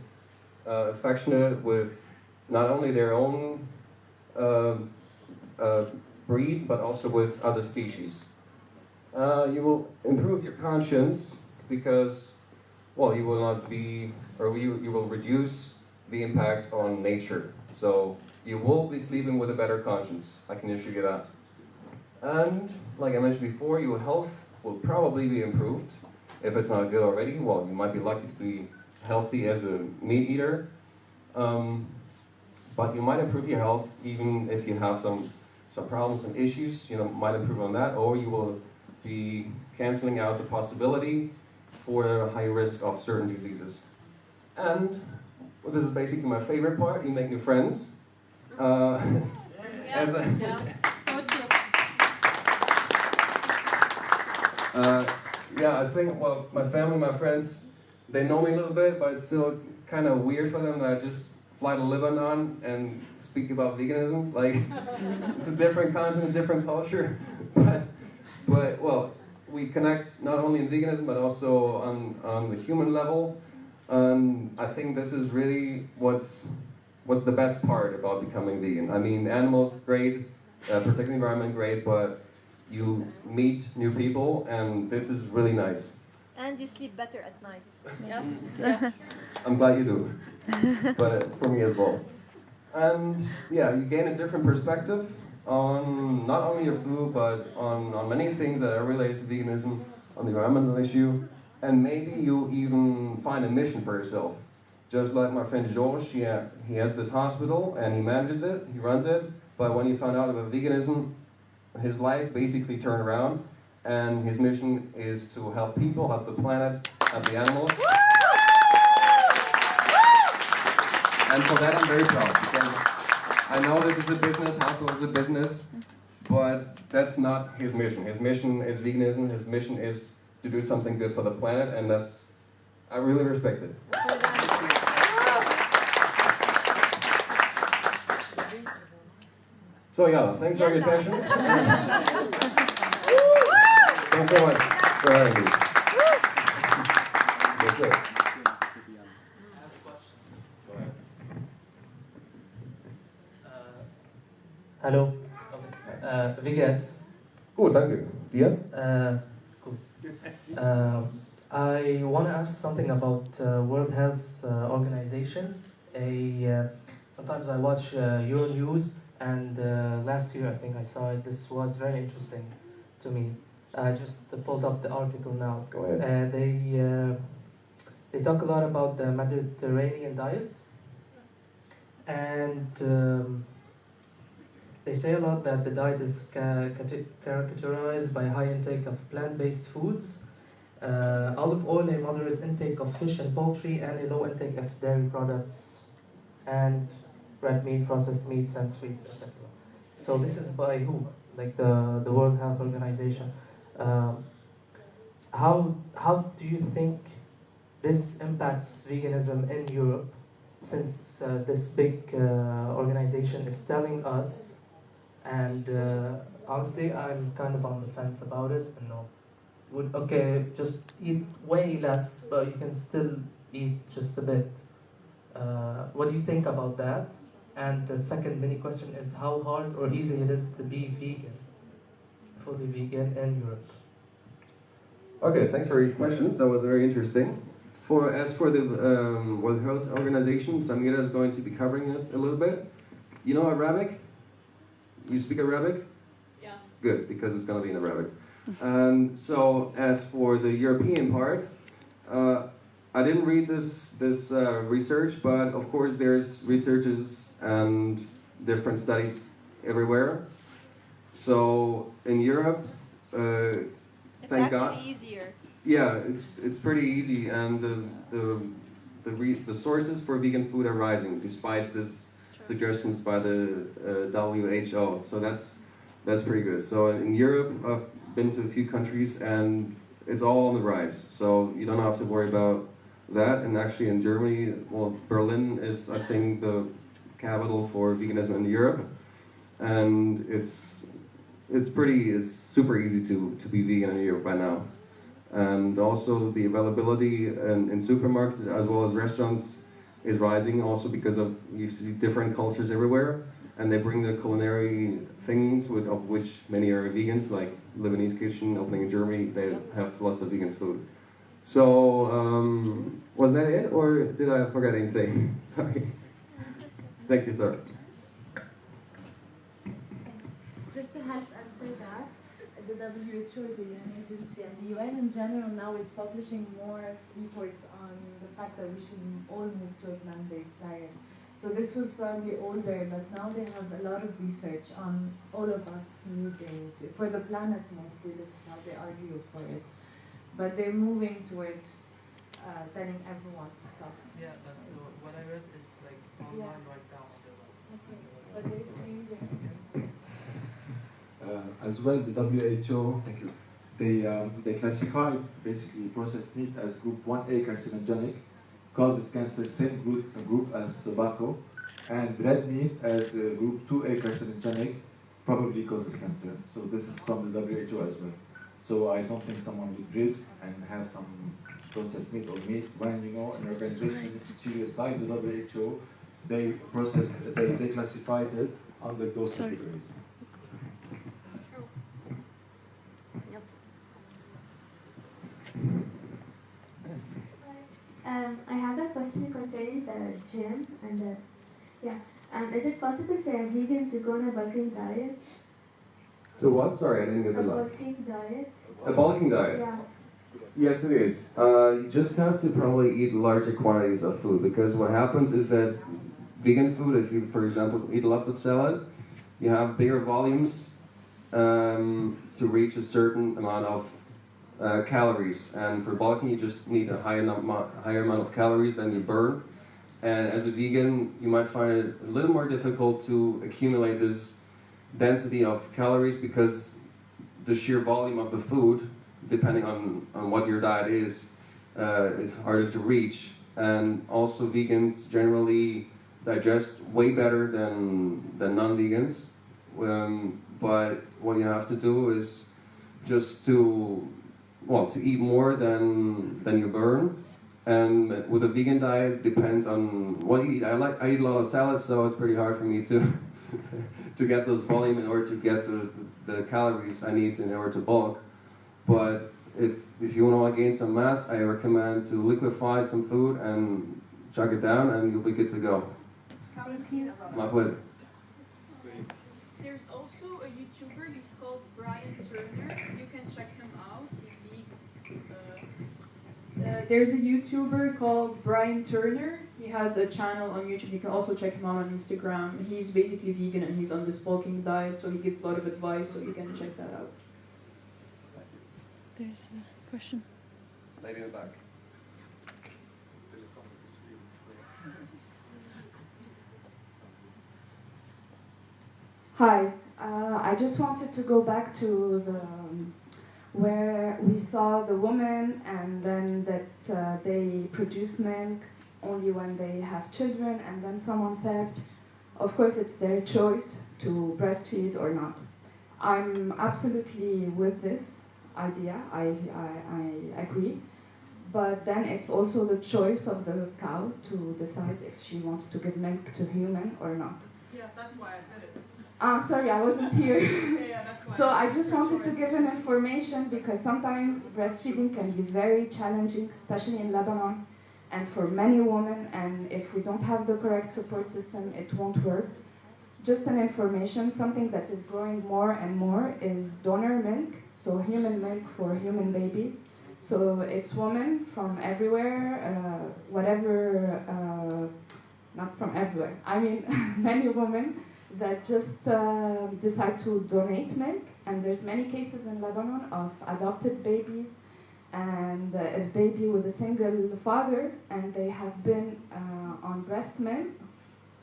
Speaker 12: affectionate with not only their own breed, but also with other species. You will improve your conscience because, well, you will not be, or you will reduce the impact on nature. So you will be sleeping with a better conscience, I can assure you that. And, like I mentioned before, your health will probably be improved. If it's not good already, well, you might be lucky to be healthy as a meat eater. But you might improve your health even if you have some problems, some issues, you know, might improve on that, or you will be canceling out the possibility for a high risk of certain diseases. And well, this is basically my favorite part, you make new friends. Yeah, I think, well, my family, my friends, they know me a little bit, but it's still kind of weird for them that I just fly to Lebanon and speak about veganism. Like, it's a different continent, a different culture. But well, we connect not only in veganism, but also on the human level. I think this is really what's the best part about becoming vegan. I mean, animals, great, protecting the environment, great, but you meet new people, and this is really nice.
Speaker 7: And you sleep better at night.
Speaker 12: Yes.
Speaker 7: Yeah.
Speaker 12: I'm glad you do, but for me as well. And yeah, you gain a different perspective on not only your food, but on many things that are related to veganism, on the environmental issue, and maybe you even find a mission for yourself. Just like my friend George, he has this hospital and he manages it, he runs it, but when he found out about veganism, his life basically turned around, and his mission is to help people, help the planet, help the animals. And for that I'm very proud, because I know this is a business, hospital is a business, but that's not his mission. His mission is veganism, his mission is to do something good for the planet, and I really respect it. So yeah, thanks for your attention. Thanks so much for having me. That's it.
Speaker 15: Hallo. Wie geht's?
Speaker 12: Gut, danke. Dir?
Speaker 15: Gut. I want to ask something about World Health Organization. Sometimes I watch your news, and last year I think I saw it. This was very interesting to me. I just pulled up the article now.
Speaker 12: Go ahead.
Speaker 15: They talk a lot about the Mediterranean diet, and they say a lot that the diet is characterized by high intake of plant-based foods, olive oil, a moderate intake of fish and poultry, and a low intake of dairy products, and red meat, processed meats, and sweets, etc. So this is by who? Like the World Health Organization. How do you think this impacts veganism in Europe, since this big organization is telling us? And honestly, I'm kind of on the fence about it. You know, just eat way less, but you can still eat just a bit. What do you think about that? And the second mini question is how hard or easy it is to be vegan, fully vegan in Europe.
Speaker 12: Okay, thanks for your questions. That was very interesting. As for the World Health Organization, Samira is going to be covering it a little bit. You know Arabic? You speak Arabic?
Speaker 4: Yeah.
Speaker 12: Good, because it's going to be in Arabic. And so, as for the European part, I didn't read this research, but of course there's researches and different studies everywhere. So in Europe, thank God.
Speaker 7: It's actually easier.
Speaker 12: Yeah, it's pretty easy, and the sources for vegan food are rising despite this suggestions by the WHO. So that's pretty good. So in Europe, I've been to a few countries and it's all on the rise. So you don't have to worry about that. And actually in Germany, well, Berlin is, I think, the capital for veganism in Europe. And it's super easy to be vegan in Europe by now. And also the availability in supermarkets as well as restaurants is rising also because of, you see different cultures everywhere, and they bring the culinary things of which many are vegans, like Lebanese kitchen opening in Germany, they have lots of vegan food. So, was that it, or did I forget anything? Sorry. Thank you, sir.
Speaker 2: Just to help answer that, the WHO, the UN agency, and the UN in general now is publishing more reports on the fact that we should all move to a plant-based diet. So this was probably older, but now they have a lot of research on all of us needing to, for the planet mostly, this is how they argue for it. But they're moving towards telling everyone to stop.
Speaker 15: Yeah, that's what I read is like online right now on their website.
Speaker 2: Okay, but they're changing.
Speaker 6: As well, the WHO, thank you. They classified basically processed meat as group 1A carcinogenic, causes cancer, same group as tobacco, and red meat as group 2A carcinogenic, probably causes cancer. So this is from the WHO as well. So I don't think someone would risk and have some processed meat or meat when an organization serious like the WHO, they classified it under those categories.
Speaker 16: I have a question concerning the gym and is it possible for a vegan to go on a bulking diet?
Speaker 12: To what? Sorry, I didn't get the
Speaker 16: A
Speaker 12: line.
Speaker 16: bulking diet?
Speaker 12: A bulking diet?
Speaker 16: Yeah.
Speaker 12: Yes, it is. You just have to probably eat larger quantities of food, because what happens is that vegan food, if you, for example, eat lots of salad, you have bigger volumes to reach a certain amount of calories. And for bulking, you just need a higher amount of calories than you burn. And as a vegan, you might find it a little more difficult to accumulate this density of calories, because the sheer volume of the food, depending on what your diet is harder to reach. And also vegans generally digest way better than non-vegans. But what you have to do is just to eat more than you burn. And with a vegan diet, depends on what you eat. I eat a lot of salads, so it's pretty hard for me to to get this volume in order to get the calories I need in order to bulk. But if you want to gain some mass, I recommend to liquefy some food and chug it down, and you'll be good to go.
Speaker 16: Thank you.
Speaker 12: My pleasure.
Speaker 3: There's also a YouTuber, he's called Brian Turner. You can check him out. He's vegan. There's a YouTuber called Brian Turner. He has a channel on YouTube. You can also check him out on Instagram. He's basically vegan and he's on this bulking diet, so he gives a lot of advice, so you can check that out.
Speaker 17: There's a question.
Speaker 12: Lady in the back.
Speaker 18: Hi, I just wanted to go back to where we saw the woman and then that they produce milk only when they have children, and then someone said, of course it's their choice to breastfeed or not. I'm absolutely with this idea, I agree, but then it's also the choice of the cow to decide if she wants to give milk to human or not.
Speaker 13: Yeah, that's why I said it.
Speaker 18: Sorry, I wasn't here.
Speaker 13: That's why.
Speaker 18: So I just wanted to give an information, because sometimes breastfeeding can be very challenging, especially in Lebanon, and for many women, and if we don't have the correct support system, it won't work. Just an information, something that is growing more and more is donor milk, so human milk for human babies. So it's women from everywhere, not from everywhere, I mean many women that just decide to donate milk, and there's many cases in Lebanon of adopted babies and a baby with a single father, and they have been on breast milk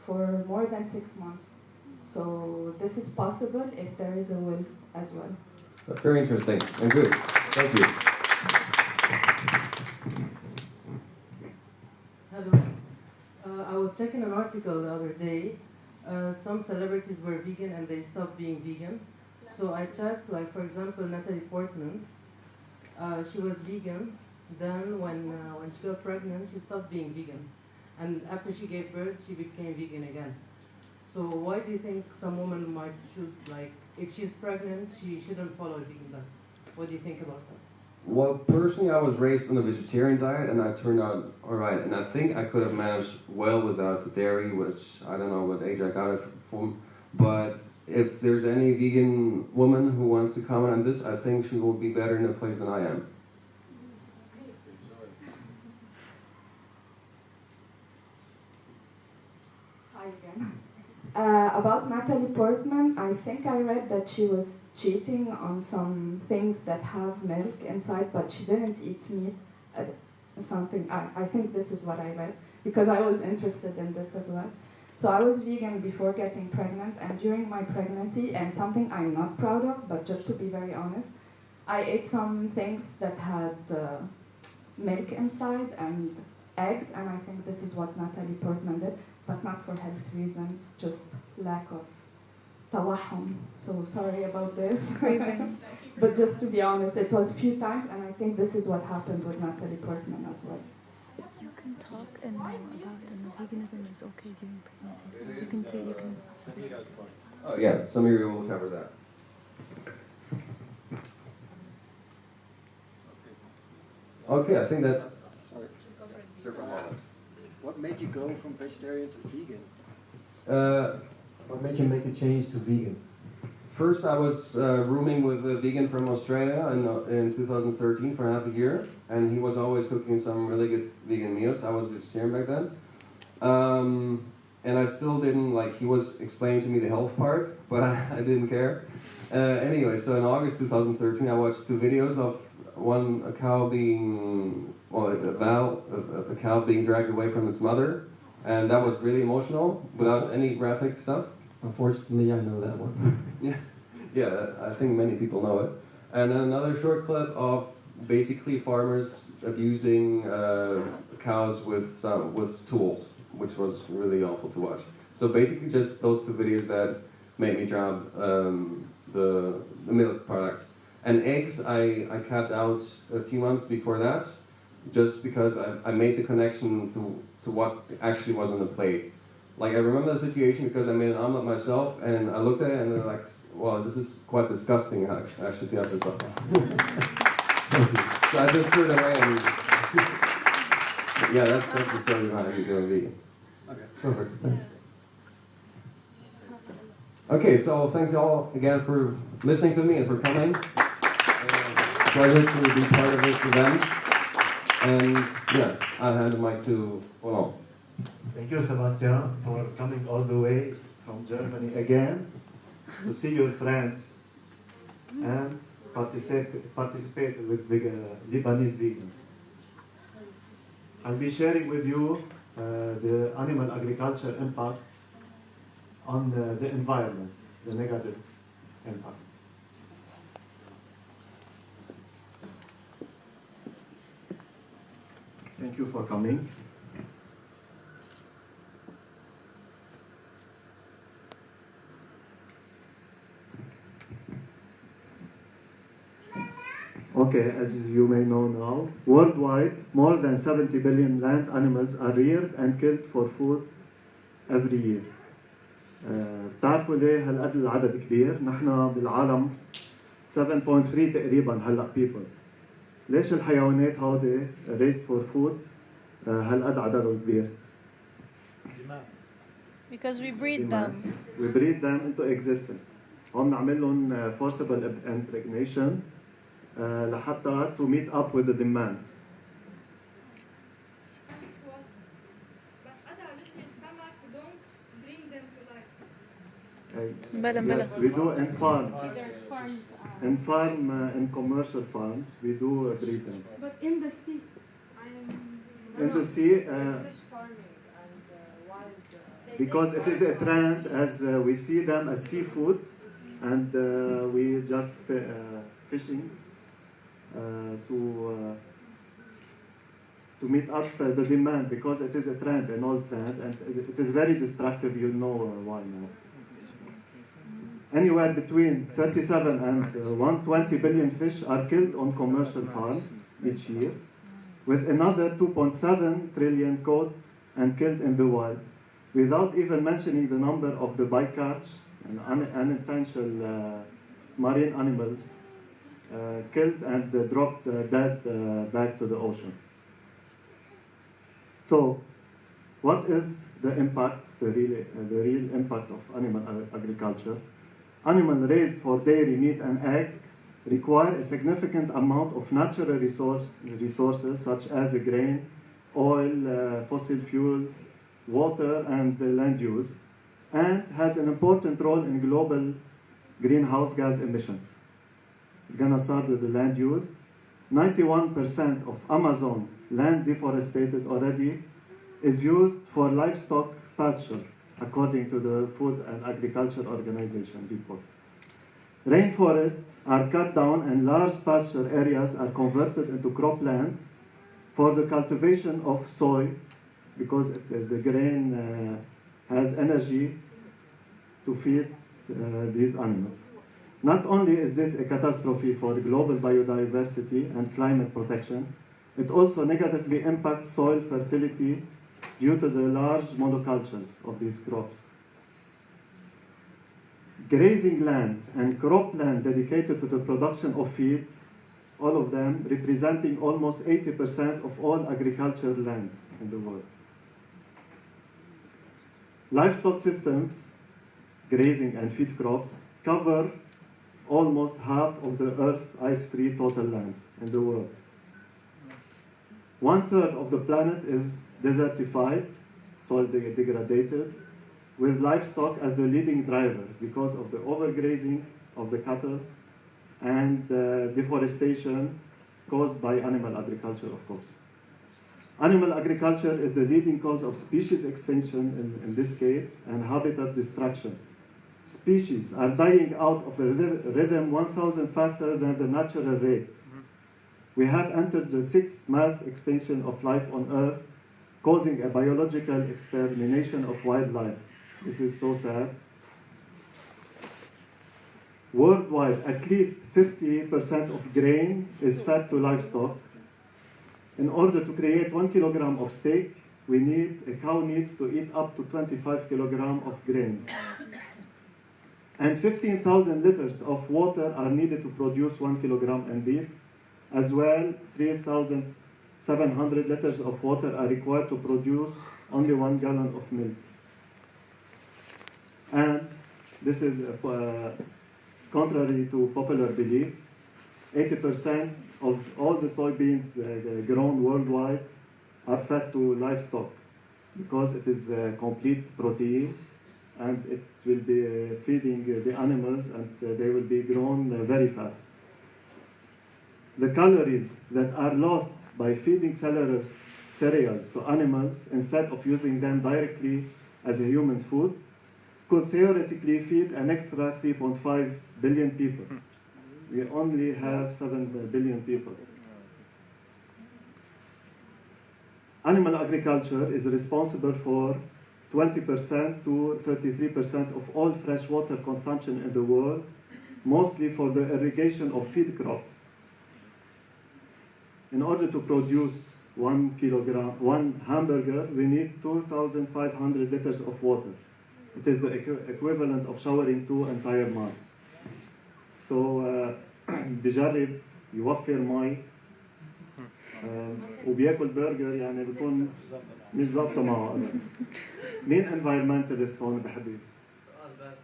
Speaker 18: for more than 6 months. So this is possible if there is a will as well.
Speaker 12: That's very interesting and good. Thank you.
Speaker 17: Hello. I was checking an article the other day. Some celebrities were vegan and they stopped being vegan. So I checked, like for example, Natalie Portman. She was vegan. Then when she got pregnant, she stopped being vegan. And after she gave birth, she became vegan again. So why do you think some women might choose, like, if she's pregnant, she shouldn't follow a vegan diet? What do you think about that?
Speaker 12: Well, personally, I was raised on a vegetarian diet, and I turned out all right. And I think I could have managed well without the dairy, which I don't know what age I got it from. But if there's any vegan woman who wants to comment on this, I think she will be better in a place than I am.
Speaker 18: Hi again. About Natalie Portman, I think I read that she was cheating on some things that have milk inside, but she didn't eat meat. Something. I think this is what I read because I was interested in this as well. So I was vegan before getting pregnant, and during my pregnancy, and something I'm not proud of, but just to be very honest, I ate some things that had milk inside and eggs, and I think this is what Natalie Portman did, but not for health reasons, just lack of tawahum. So sorry about this. But just to be honest, it was a few times, and I think this is what happened with Natalie Portman as well.
Speaker 19: You can talk and about veganism is okay during pregnancy. You can say you can.
Speaker 12: Oh yeah, Samir will cover that. Okay, I think that's.
Speaker 20: Sorry. Sir from Holland. What made you go from vegetarian to vegan?
Speaker 9: What made you make the change to vegan?
Speaker 12: First, I was rooming with a vegan from Australia in 2013 for half a year, and he was always cooking some really good vegan meals. I was vegetarian back then. And I still didn't, like, he was explaining to me the health part, but I didn't care. Anyway, so in August 2013, I watched 2 videos of a cow being, well, a cow being dragged away from its mother, and that was really emotional, without any graphic stuff.
Speaker 9: Unfortunately, I know that one.
Speaker 12: Yeah, I think many people know it. And then another short clip of basically farmers abusing cows with tools, which was really awful to watch. So basically just those 2 videos that made me drop the milk products. And eggs, I cut out a few months before that, just because I made the connection to what actually was on the plate. Like, I remember the situation because I made an omelet myself, and I looked at it and they're like, well, this is quite disgusting actually to have this up. So I just threw it away and yeah, that's the story behind me going vegan.
Speaker 20: Okay.
Speaker 12: Perfect, thanks. Okay, so thanks all again for listening to me and for coming. Pleasure to be part of this event. And yeah, I'll hand the mic to Roland.
Speaker 6: Thank you, Sebastian, for coming all the way from Germany again to see your friends and participate with Lebanese vegans. I'll be sharing with you the animal agriculture impact on the environment, the negative impact. Thank you for coming. Okay, as you may know now, worldwide, more than 70 billion land animals are reared and killed for food every year. بتعرفوا ليه هالقد العدد كبير؟ نحن بالعالم 7.3 تقريبا هلا people. ليش الحيوانات هودي raised for food هالقد عددهم كبير؟
Speaker 21: Because we breed them.
Speaker 6: We breed them into existence. هم نعمل لهم forcible impregnation لحتى to meet up with the demand. Yes, we do in farm. In commercial farms, we do breed them.
Speaker 5: But in the sea.
Speaker 6: In the sea,
Speaker 8: because it is a trend as we see them as seafood, and we just fishing to meet up the demand, because it is a trend, an old trend, and it is very destructive. You know why now. Anywhere between 37 and 120 billion fish are killed on commercial farms each year, with another 2.7 trillion caught and killed in the wild, without even mentioning the number of the bycatch and unintentional marine animals killed and dropped dead back to the ocean. So, what is the impact, the real impact of animal agriculture? Animals raised for dairy, meat, and egg require a significant amount of natural resources such as the grain, oil, fossil fuels, water, and land use, and has an important role in global greenhouse gas emissions. We're going to start with the land use. 91% of Amazon land deforested already is used for livestock pasture, according to the Food and Agriculture Organization report. Rainforests are cut down and large pasture areas are converted into cropland for the cultivation of soy, because the grain has energy to feed these animals. Not only is this a catastrophe for global biodiversity and climate protection, it also negatively impacts soil fertility due to the large monocultures of these crops. Grazing land and cropland dedicated to the production of feed, all of them representing almost 80% of all agricultural land in the world. Livestock systems, grazing and feed crops, cover almost half of the Earth's ice-free total land in the world. 1/3 of the planet is desertified, soil degraded, with livestock as the leading driver because of the overgrazing of the cattle and deforestation caused by animal agriculture, of course. Animal agriculture is the leading cause of species extinction in this case, and habitat destruction. Species are dying out of a rhythm 1,000 faster than the natural rate. We have entered the 6th mass extinction of life on Earth, causing a biological extermination of wildlife. This is so sad. Worldwide, at least 50% of grain is fed to livestock. In order to create 1 kilogram of steak, a cow needs to eat up to 25 kilograms of grain. And 15,000 liters of water are needed to produce 1 kilogram in beef. As well, 3,700 liters of water are required to produce only 1 gallon of milk. And this is contrary to popular belief. 80% of all the soybeans grown worldwide are fed to livestock because it is complete protein, and it will be feeding the animals, and they will be grown very fast. The calories that are lost by feeding cereals to animals instead of using them directly as a human food could theoretically feed an extra 3.5 billion people. We only have 7 billion people. Animal agriculture is responsible for 20% to 33% of all freshwater consumption in the world, mostly for the irrigation of feed crops. In order to produce 1 hamburger, we need 2,500 liters of water. It is the equivalent of showering 2 entire months. So, بجرب يوفر مي وبياكل برجر، يعني بيكون مش ظابطه معه ابدا. مين environmentalist هون بحب؟ سؤال بس.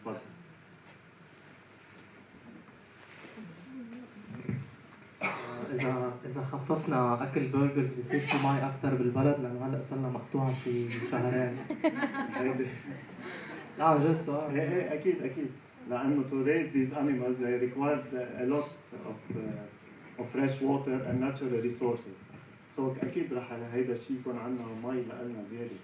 Speaker 8: تفضل.
Speaker 15: إذا خففنا أكل برجرز بصير في مي أكثر بالبلد، لأنه هلا صرنا مقطوعة شي شهرين. لا عن جد سؤال.
Speaker 8: إيه أكيد لأنه to raise these animals they require a lot of fresh water and natural resources. So أكيد رح هيدا الشيء يكون عندنا مي لنا زيادة.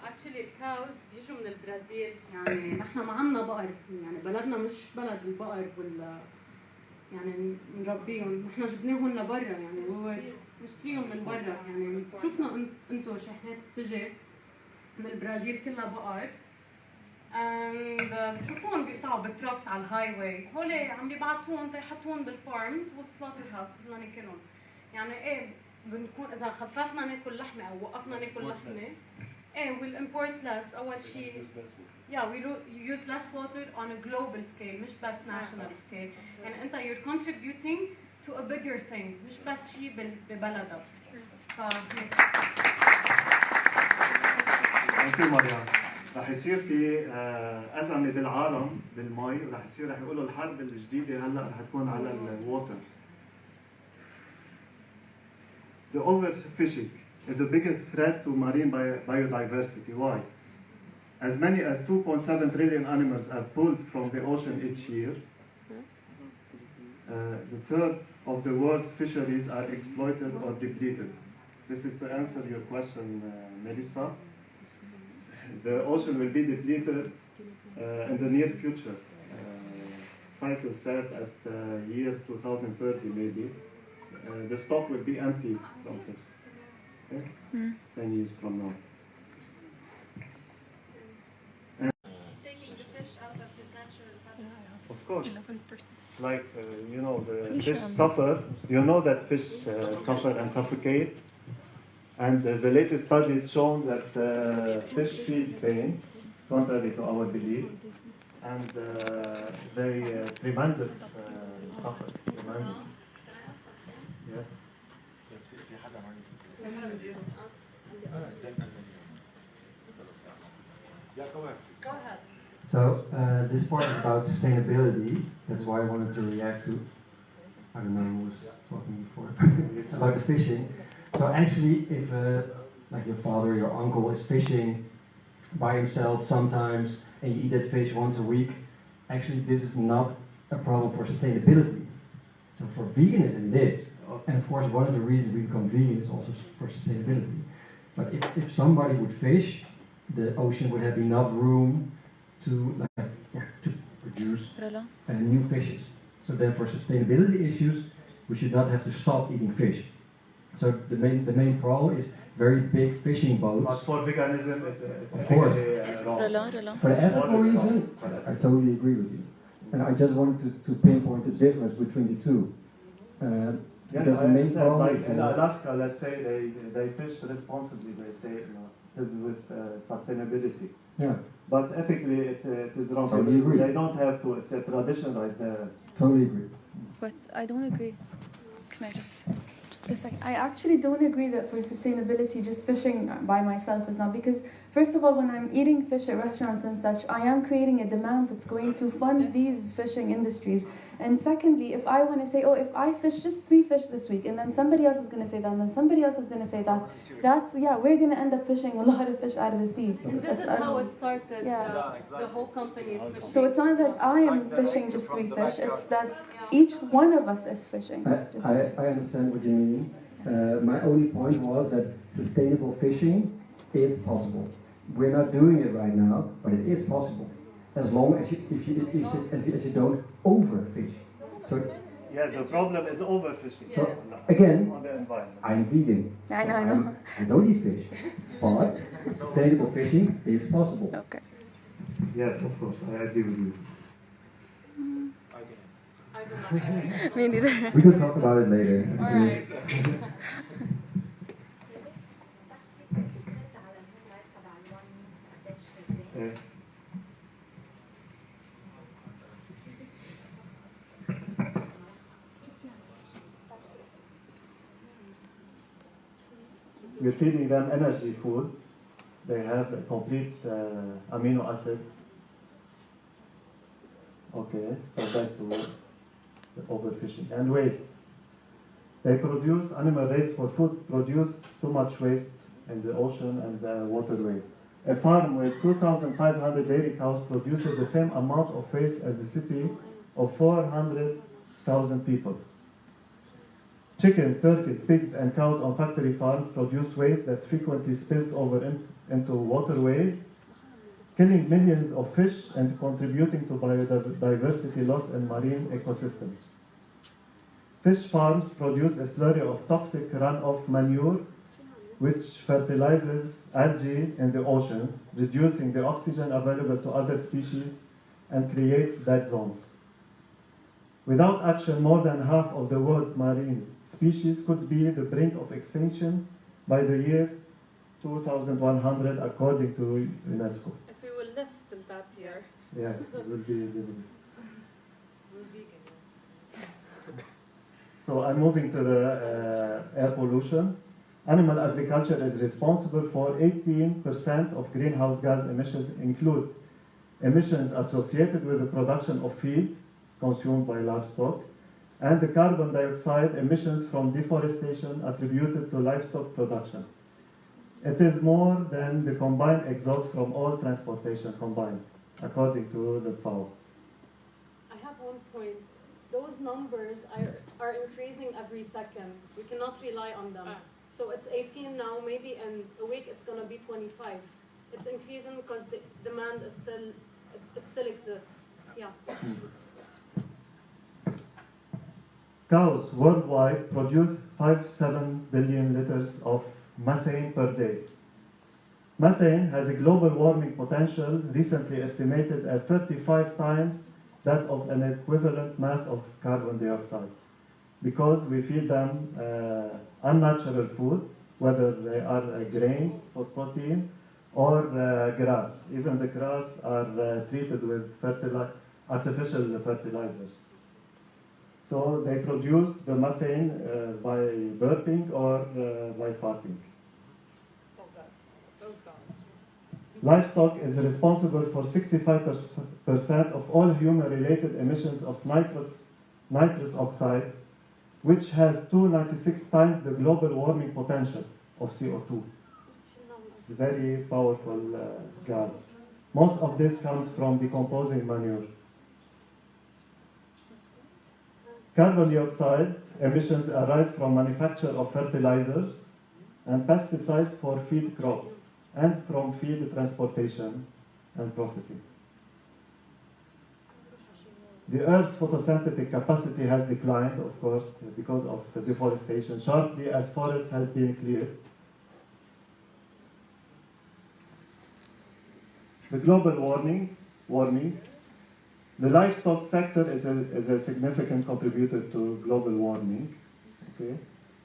Speaker 4: actually الكاوز بيجوا من البرازيل. يعني نحن ما عندنا بقر، يعني بلدنا مش بلد البقر يعني نربيهم. نحن جبناهم لبرا، يعني هو نشتريهم من برا. يعني بتشوفنا انتم شحنات بتجي من البرازيل كلها بقر، بتشوفون بيقطعوا بالتراكس على الهاي واي. هول عم بيبعتون تيحطون بالفارمز والسلوتر هاوس بدنا ناكلهم. يعني ايه بنكون اذا خففنا ناكل لحمه او وقفنا ناكل لحمه، ايه we'll import less. اول شيء we use less water on a global scale مش بس national scale. يعني انت you're contributing to a bigger thing مش بس شيء ببلدك.
Speaker 8: في مريم رح يصير في أزمة بالعالم بالمي، رح يقولوا الحرب الجديدة هلا رح تكون على الووتر. The overfishing is the biggest threat to marine biodiversity. Why? As many as 2.7 trillion animals are pulled from the ocean each year. The third of the world's fisheries are exploited or depleted. This is to answer your question, Melissa. The ocean will be depleted in the near future. Scientists said at year 2030 maybe. The stock will be empty from fish. Okay? 10 years from now.
Speaker 4: Taking the fish out of his natural habitat.
Speaker 8: Of course. It's like, you know, the fish suffer. You know that fish suffer and suffocate. And the latest studies shown that fish feel pain, contrary to our belief. And they tremendous suffer. Tremendous. Yes.
Speaker 6: Yeah, go ahead.
Speaker 4: Go ahead.
Speaker 9: So this part is about sustainability. That's why I wanted to react to. I don't know who was talking before about the fishing. So actually, if like your father, your uncle is fishing by himself sometimes, and you eat that fish once a week, actually this is not a problem for sustainability. So for veganism it is. And of course one of the reasons we become vegan is also for sustainability. But if somebody would fish, the ocean would have enough room to produce new fishes. So then for sustainability issues, we should not have to stop eating fish. So the main problem is very big fishing boats.
Speaker 8: But for veganism,
Speaker 9: of course.
Speaker 8: wrong.
Speaker 9: For the ethical reason, I totally agree with you. And I just wanted to pinpoint the difference between the two.
Speaker 8: Yes,
Speaker 9: because
Speaker 8: I
Speaker 9: the main
Speaker 8: understand.
Speaker 9: problem
Speaker 8: Like
Speaker 9: is
Speaker 8: in Alaska, let's say they fish responsibly. They say this is with sustainability.
Speaker 9: Yeah.
Speaker 8: But ethically, it is wrong.
Speaker 9: Totally agree.
Speaker 8: They don't have to. It's a tradition right there.
Speaker 9: Totally agree.
Speaker 10: But I don't agree. Can I just like
Speaker 1: I actually don't agree that for sustainability just fishing by myself is not, because first of all when I'm eating fish at restaurants and such, I am creating a demand that's going to fund these fishing industries. And secondly, if I want to say, oh, if I fish just 3 fish this week and then somebody else is going to say that and then somebody else is going to say that, that's, we're going to end up fishing a lot of fish out of the sea.
Speaker 4: And this is how it started. The whole company is fishing.
Speaker 1: So it's not that I am fishing just 3 fish, it's that each one of us is fishing.
Speaker 9: I understand what you mean. My only point was that sustainable fishing is possible. We're not doing it right now, but it is possible. As long as you don't overfish. So
Speaker 8: Yeah, the problem is overfishing.
Speaker 9: So again,
Speaker 8: on the environment.
Speaker 9: I'm vegan.
Speaker 1: I know.
Speaker 9: I don't eat fish, but sustainable fishing is possible.
Speaker 1: Okay.
Speaker 8: Yes, of course, I agree with you.
Speaker 1: Me neither.
Speaker 9: We can talk about it later.
Speaker 4: Alright.
Speaker 8: We're feeding them energy food. They have a complete amino acids. Okay, so back to the overfishing and waste. They produce, animal raised for food produce too much waste in the ocean and waterways. A farm with 2,500 dairy cows produces the same amount of waste as a city of 400,000 people. Chickens, turkeys, pigs, and cows on factory farms produce waste that frequently spills over into waterways, killing millions of fish and contributing to biodiversity loss in marine ecosystems. Fish farms produce a slurry of toxic runoff manure, which fertilizes algae in the oceans, reducing the oxygen available to other species and creates dead zones. Without action, more than half of the world's marine species could be the brink of extinction by the year 2100, according to UNESCO.
Speaker 4: If we will live till that year.
Speaker 8: Yes, it will be living. So I'm moving to the air pollution. Animal agriculture is responsible for 18% of greenhouse gas emissions, include emissions associated with the production of feed consumed by livestock, and the carbon dioxide emissions from deforestation attributed to livestock production. It is more than the combined exhaust from all transportation combined, according to the FAO.
Speaker 4: I have one point. Those numbers are increasing every second. We cannot rely on them. So it's 18 now, maybe in a week it's going to be 25. It's increasing because the demand is still, it still exists. Yeah.
Speaker 8: Cows worldwide produce 5-7 billion liters of methane per day. Methane has a global warming potential recently estimated at 35 times that of an equivalent mass of carbon dioxide, because we feed them unnatural food, whether they are grains for protein or grass. Even the grass are treated with artificial fertilizers. So they produce the methane by burping or by farting. Livestock is responsible for 65% of all human-related emissions of nitrous oxide, which has 296 times the global warming potential of CO2. It's a very powerful gas. Most of this comes from decomposing manure. Carbon dioxide emissions arise from manufacture of fertilizers and pesticides for feed crops and from feed transportation and processing. The Earth's photosynthetic capacity has declined, of course, because of the deforestation, sharply as forest has been cleared. The global warming. The livestock sector is a significant contributor to global warming. Okay?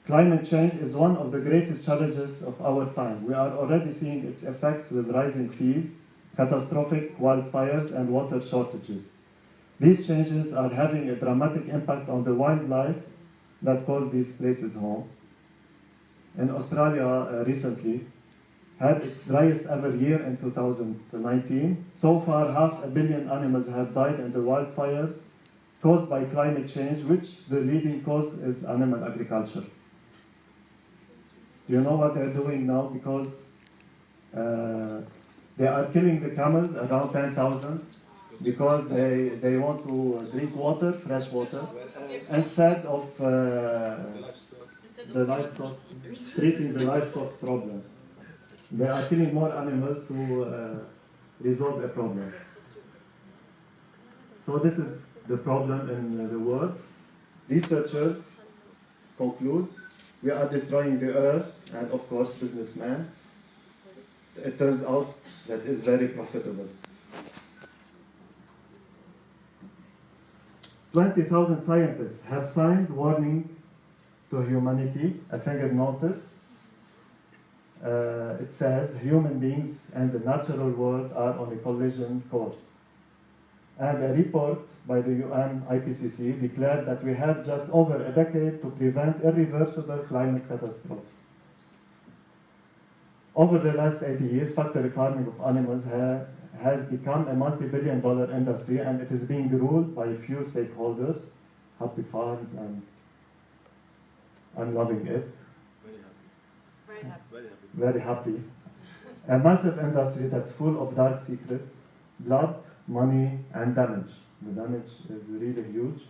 Speaker 8: Climate change is one of the greatest challenges of our time. We are already seeing its effects with rising seas, catastrophic wildfires, and water shortages. These changes are having a dramatic impact on the wildlife that call these places home. In Australia recently had its driest ever year in 2019. So far, 500 million animals have died in the wildfires caused by climate change, which the leading cause is animal agriculture. Do you know what they're doing now? Because they are killing the camels, around 10,000, because they want to drink water, fresh water, instead of the livestock, treating the livestock problem. They are killing more animals to resolve a problem. So this is the problem in the world. Researchers conclude we are destroying the earth, and of course businessmen. It turns out that is very profitable. 20,000 scientists have signed warning to humanity, a single notice. It says human beings and the natural world are on a collision course. And a report by the UN IPCC declared that we have just over a decade to prevent irreversible climate catastrophe. Over the last 80 years, factory farming of animals has become a multi-billion-dollar industry, and it is being ruled by a few stakeholders, happy farms, and I'm loving it.
Speaker 4: Very happy.
Speaker 8: Very happy. A massive industry that's full of dark secrets, blood, money, and damage. The damage is really huge.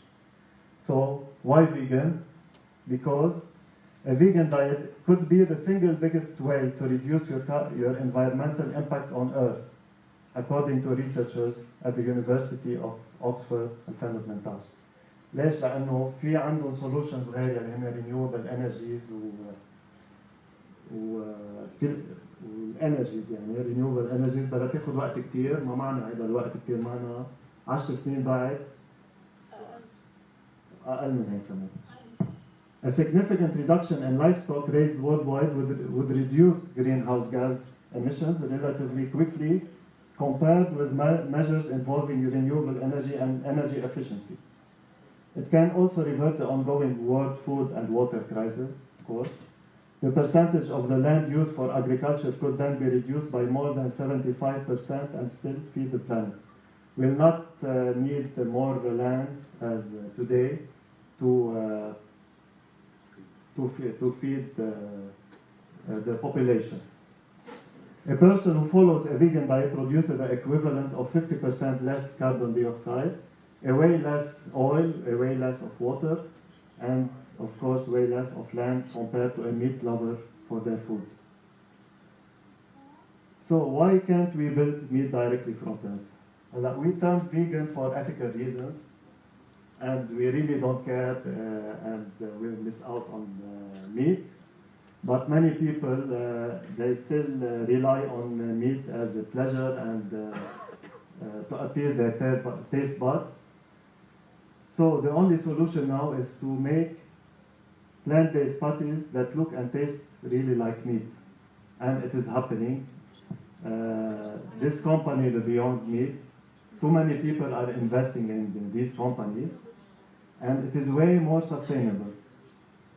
Speaker 8: So why vegan? because a vegan diet could be the single biggest way to reduce your environmental impact on Earth, according to researchers at the University of Oxford 2018. ليش؟ لأنه في عندهم solutions غير اللي هن renewable energies والانرجيز يعني renewable energies بدها تاخذ وقت كثير، ما معنا هذا الوقت كثير، معنا 10 سنين بعد أقل من هيك كمان. A significant reduction in livestock raised worldwide would reduce greenhouse gas emissions relatively quickly compared with measures involving renewable energy and energy efficiency. It can also revert the ongoing world food and water crisis, of course. The percentage of the land used for agriculture could then be reduced by more than 75% and still feed the planet. We'll not need more lands as today to feed the population. A person who follows a vegan diet produces the equivalent of 50% less carbon dioxide, a way less oil, a way less of water, and of course way less of land compared to a meat lover for their food. So why can't we build meat directly from plants? We turn vegan for ethical reasons, and we really don't care and we miss out on meat. But many people, they still rely on meat as a pleasure and to appease their taste buds. So the only solution now is to make plant-based patties that look and taste really like meat. And it is happening. This company, the Beyond Meat, too many people are investing in these companies, and it is way more sustainable.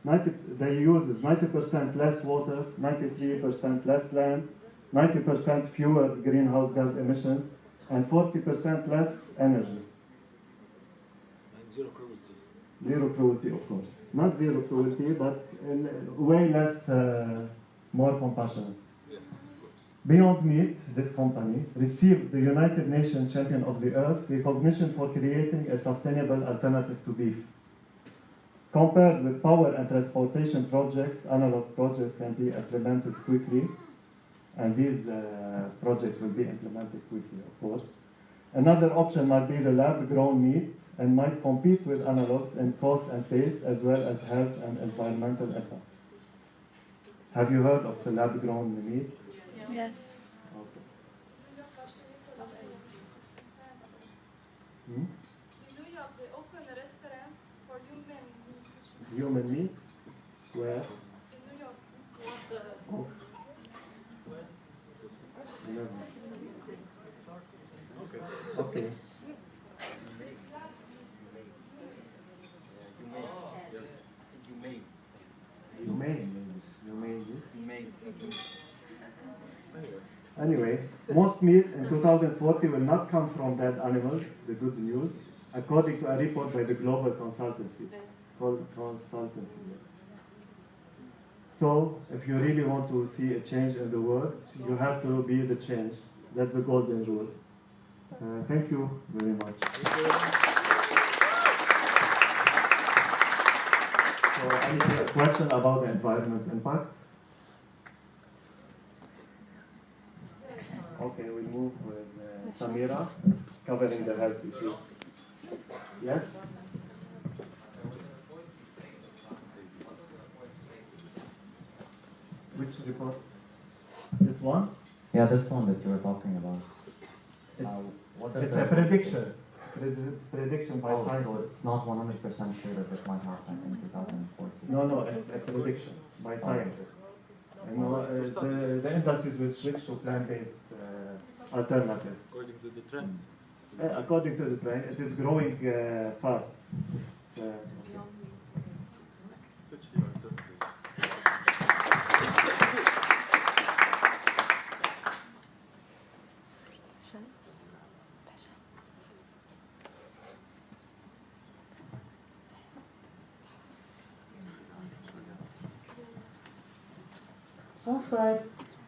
Speaker 8: They use 90% less water, 93% less land, 90% fewer greenhouse gas emissions, and 40% less energy.
Speaker 6: And zero cruelty.
Speaker 8: Zero cruelty, of course. Not zero cruelty, but way less, more compassionate.
Speaker 6: Yes, of course.
Speaker 8: Beyond Meat, this company, received the United Nations Champion of the Earth recognition for creating a sustainable alternative to beef. Compared with power and transportation projects, analog projects can be implemented quickly, and these projects will be implemented quickly, of course. Another option might be the lab-grown meat and might compete with analogs in cost and taste, as well as health and environmental effect. Have you heard of the lab-grown meat?
Speaker 19: Yes.
Speaker 8: Okay.
Speaker 5: In New York, they open restaurants for human meat.
Speaker 8: Human meat? Where?
Speaker 5: In New York.
Speaker 8: Oh. Okay. Anyway, most meat in 2040 will not come from dead animals, the good news, according to a report by the global consultancy. So, if you really want to see a change in the world, you have to be the change. That's the golden rule. Thank you very much. So, any question about the environment impact? Okay, we move with Samira, covering the health issue. Yes? Which report? This one?
Speaker 11: Yeah, this one that you were talking about.
Speaker 8: It's a prediction. Prediction by science.
Speaker 11: So it's not 100% sure that this might happen in 2040.
Speaker 8: No, it's a prediction by scientists. The industries will switch to plant-based alternatives.
Speaker 6: According to the trend.
Speaker 8: According to the trend, it is growing fast.
Speaker 22: Bonsoir.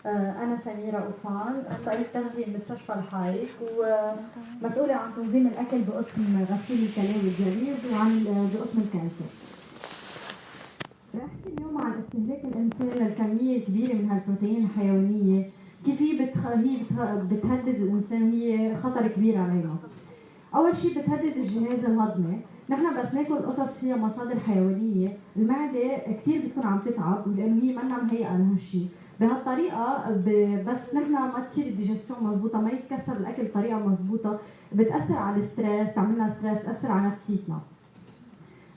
Speaker 22: أنا سميرة أوفان، أخصائية تغذية بمستشفى الحايك ومسؤولة عن تنظيم الأكل بقسم غسيل الكلاوي الجليز وعن بقسم الكانسر. استهلاك الإنسان للكمية كبيرة من هالبروتين الحيوانية كيف هي بتهدد الإنسان وهي خطر كبير علينا. أول شيء بتهدد الجهاز الهضمي، نحن بس ناكل قصص فيها مصادر حيوانية المعدة كثير بتكون عم تتعب لأنه هي منا مهيئة لهالشيء. بهالطريقة بس نحن ما تصير الديجستيون مضبوطة، ما يتكسر الأكل بطريقة مضبوطة، بتأثر على الستريس، تعملنا ستريس، تأثر على نفسيتنا.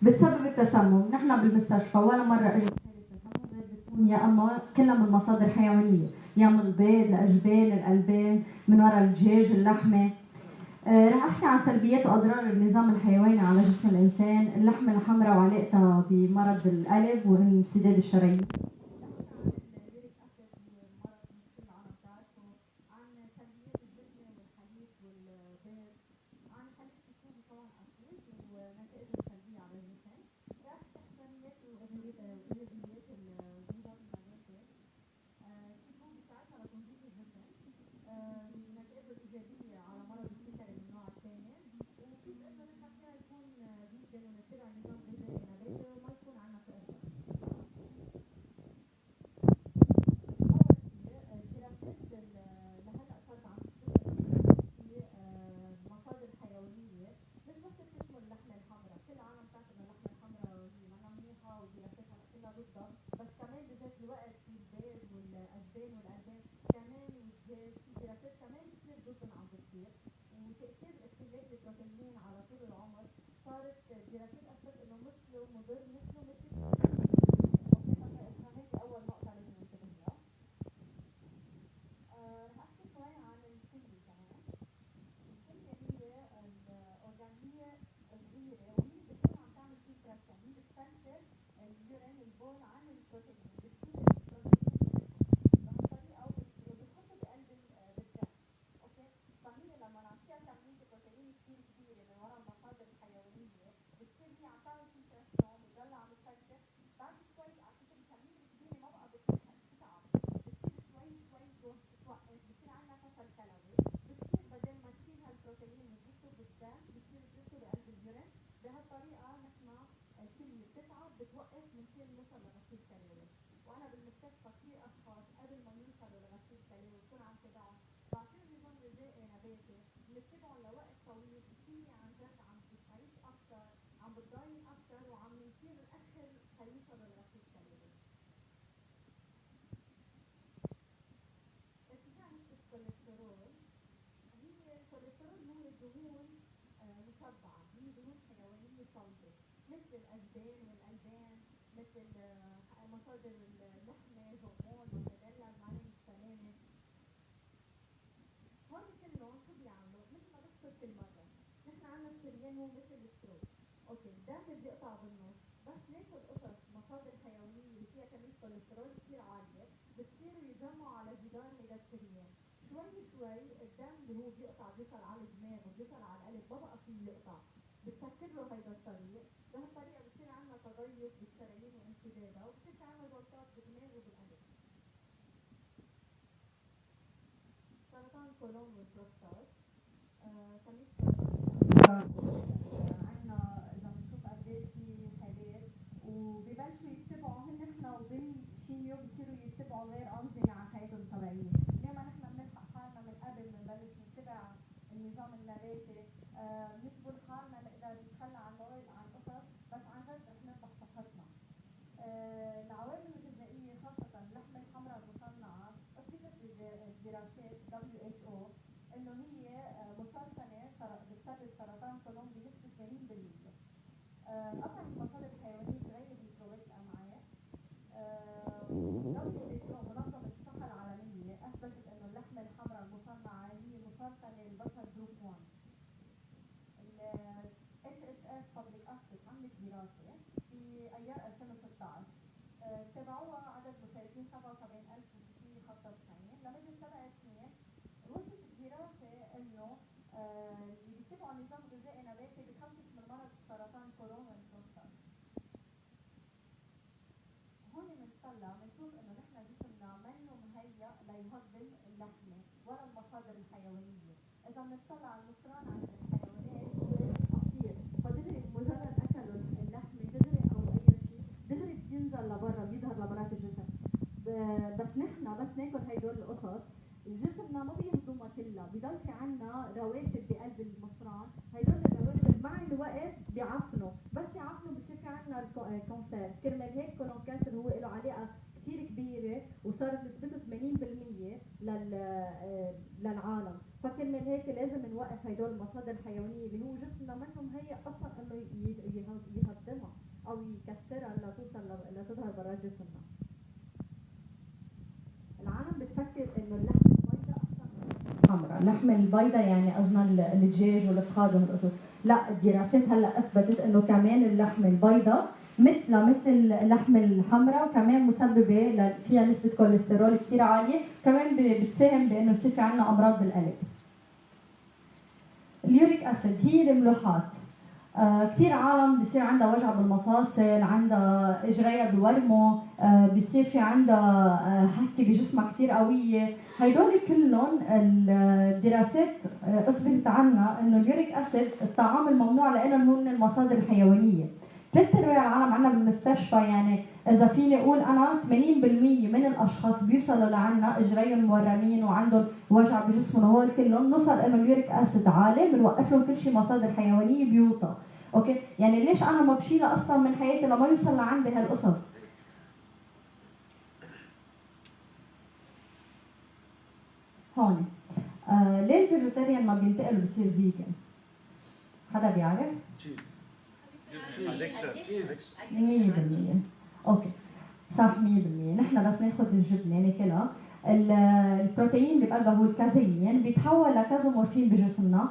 Speaker 22: بتسبب التسمم، نحن بالمستشفى ولا مرة اجت التسمم غير بتكون يا اما كلها من مصادر حيوانية، يا من البيض، الأجبان، الألبان، من وراء الدجاج، اللحمة. رح احكي عن سلبيات واضرار النظام الحيواني على جسم الانسان، اللحمة الحمراء وعلاقتها بمرض القلب وانسداد الشرايين.
Speaker 7: لبرات الجسم. بس نحن بس ناكل هدول القصص جسمنا ما بيهضمها كلها، بضل في عنا رواسب بقلب المصران، هدول الرواسب مع الوقت بيعفنوا، بس يعفنوا بصير في عنا الكونسير، كرمال هيك كولون كانسر هو له علاقة كثير كبيرة وصارت نسبته 80% للعالم، فكرمال هيك لازم نوقف هدول المصادر الحيوانية اللي هو جسمنا منه مهيأ أصلا إنه يهضمها أو يكسرها لتظهر برا جسمنا. العالم بتفكر انه اللحم البيضاء احسن من الحمراء، اللحم البيضاء يعني قصدنا الدجاج والفخاد وهالقصص، لا الدراسات هلا اثبتت انه كمان اللحم البيضاء مثل اللحم الحمراء وكمان مسببه فيها نسبه كوليسترول كثير عاليه، كمان بتساهم بانه يصير في عندنا امراض بالقلب. اليوريك اسيد هي الملوحات، كثير عالم بصير عندها وجع بالمفاصل، عندها اجريها بورموا، بصير في عندها حكه بجسمها كثير قويه، هدول كلهم الدراسات اثبتت عنا انه اليوريك اسيد الطعام الممنوع لهم هو من المصادر الحيوانيه. 3/4 العالم عندنا بالمستشفى، يعني اذا فيني اقول انا 80% من الاشخاص بيوصلوا لعنا اجريهم مورمين وعندهم وجع بجسمهم وهول كلهم نوصل انه اليوريك اسيد عالي، بنوقف لهم كل شيء مصادر حيوانيه بيوطى. اوكي، يعني ليش انا ما بشيلها اصلا من حياتي لما يوصل لعندي هالقصص؟ هون ليه الفيجيتيريان ما بينتقل بصير فيجن؟ حدا بيعرف؟
Speaker 6: تشيز
Speaker 7: 100%. اوكي صح 100%. نحن بس ناخذ الجبنه ناكلها، البروتين اللي بقلبها هو الكازيين بيتحول لكازومورفين بجسمنا،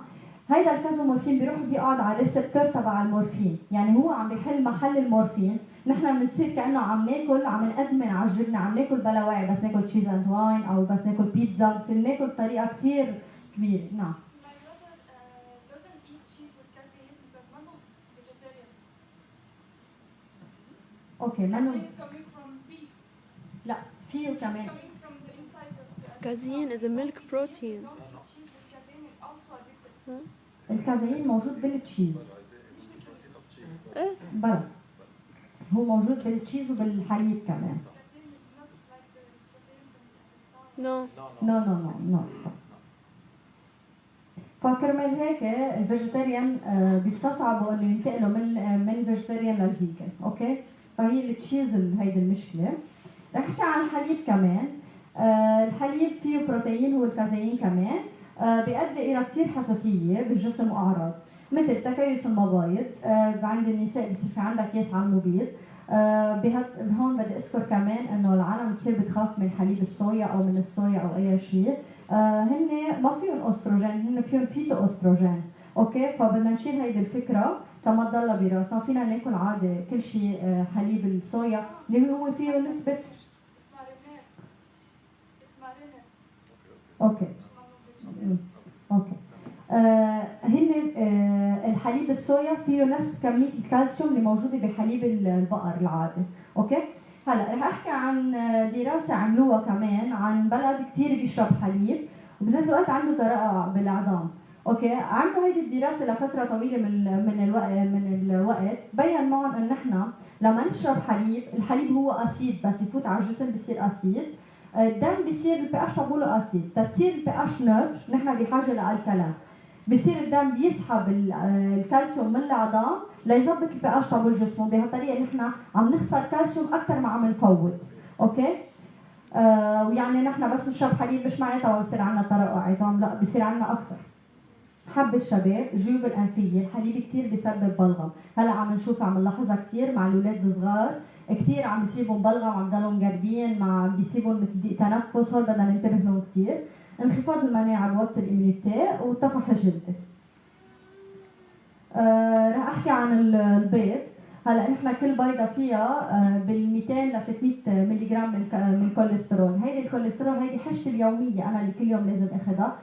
Speaker 7: هيدا الكازومورفين بيروح بيقعد على الريسبتور تبع المورفين، يعني هو عم بيحل محل المورفين، نحن بنصير كانه عم ناكل، عم نقدمن على الجبنه، عم ناكل بلا وعي، بس ناكل تشيز اند واين او بس ناكل بيتزا، بصير ناكل بطريقه كثير كبيره. نعم. اوكي منو لا فيه كمان
Speaker 19: casein is a milk protein.
Speaker 7: الكازيين موجود بالتشيز.
Speaker 19: ايه
Speaker 7: بلا هو موجود بالتشيز وبالحليب كمان.
Speaker 19: نو
Speaker 7: نو نو نو نو. فكرمال هيك الفيجيتيريان بيستصعبوا انه ينتقلوا من فيجيتيريان للفيجن، اوكي؟ فهي التشيز هيدي المشكله. رح احكي عن الحليب كمان. الحليب فيه بروتين هو الكازيين كمان، بيؤدي الى كثير حساسيه بالجسم واعراض مثل تكيس المبايض، عند النساء بصير في عندها كيس على المبيض. هون بدي اذكر كمان انه العالم كثير بتخاف من حليب الصويا او من الصويا او اي شيء، هن ما فيهم استروجين، هن فيهم فيتو استروجين، اوكي؟ فبدنا نشيل هيدي الفكره تما تضلها براسنا، فينا ناكل عادي كل شيء حليب الصويا اللي هو فيه نسبه اوكي اوكي هن الحليب الصويا فيه نفس كميه الكالسيوم اللي موجوده بحليب البقر العادي، اوكي؟ هلا رح احكي عن دراسه عملوها كمان عن بلد كثير بيشرب حليب وبذات الوقت عنده ترقع بالعظام، اوكي؟ عملوا هيدي الدراسه لفتره طويله من الوقت، بين معهم انه نحن لما نشرب حليب، الحليب هو اسيد، بس يفوت على الجسم بصير اسيد، الدم بصير البي اتش تبعوله اسيد، تتصير البي اتش نوتر نحن بحاجه لالكالين، بصير الدم بيسحب الكالسيوم من العظام ليظبط البي اتش تبع الجسم، وبهالطريقه نحن عم نخسر كالسيوم اكثر ما عم نفوت، اوكي؟ ويعني نحن بس نشرب حليب مش معناتها بصير عندنا ترقع عظام، لا بصير عندنا اكثر. حب الشباب، جيوب الانفيه، الحليب كثير بيسبب بلغم، هلا عم نشوفها عم نلاحظها كثير مع الاولاد الصغار، كثير عم بيصيبهم بلغم، عم ضلهم قربين، عم بيصيبهم مثل ضيق تنفس، هول بدنا ننتبه لهم كثير. انخفاض المناعه بوقت الاميونيتي وطفح الجلد. رح احكي عن البيض. هلا نحن كل بيضه فيها بال 200 ل 300 ملي جرام من الكوليسترول، هيدي الكوليسترول هيدي حاجتي اليوميه انا اللي كل يوم لازم اخذها.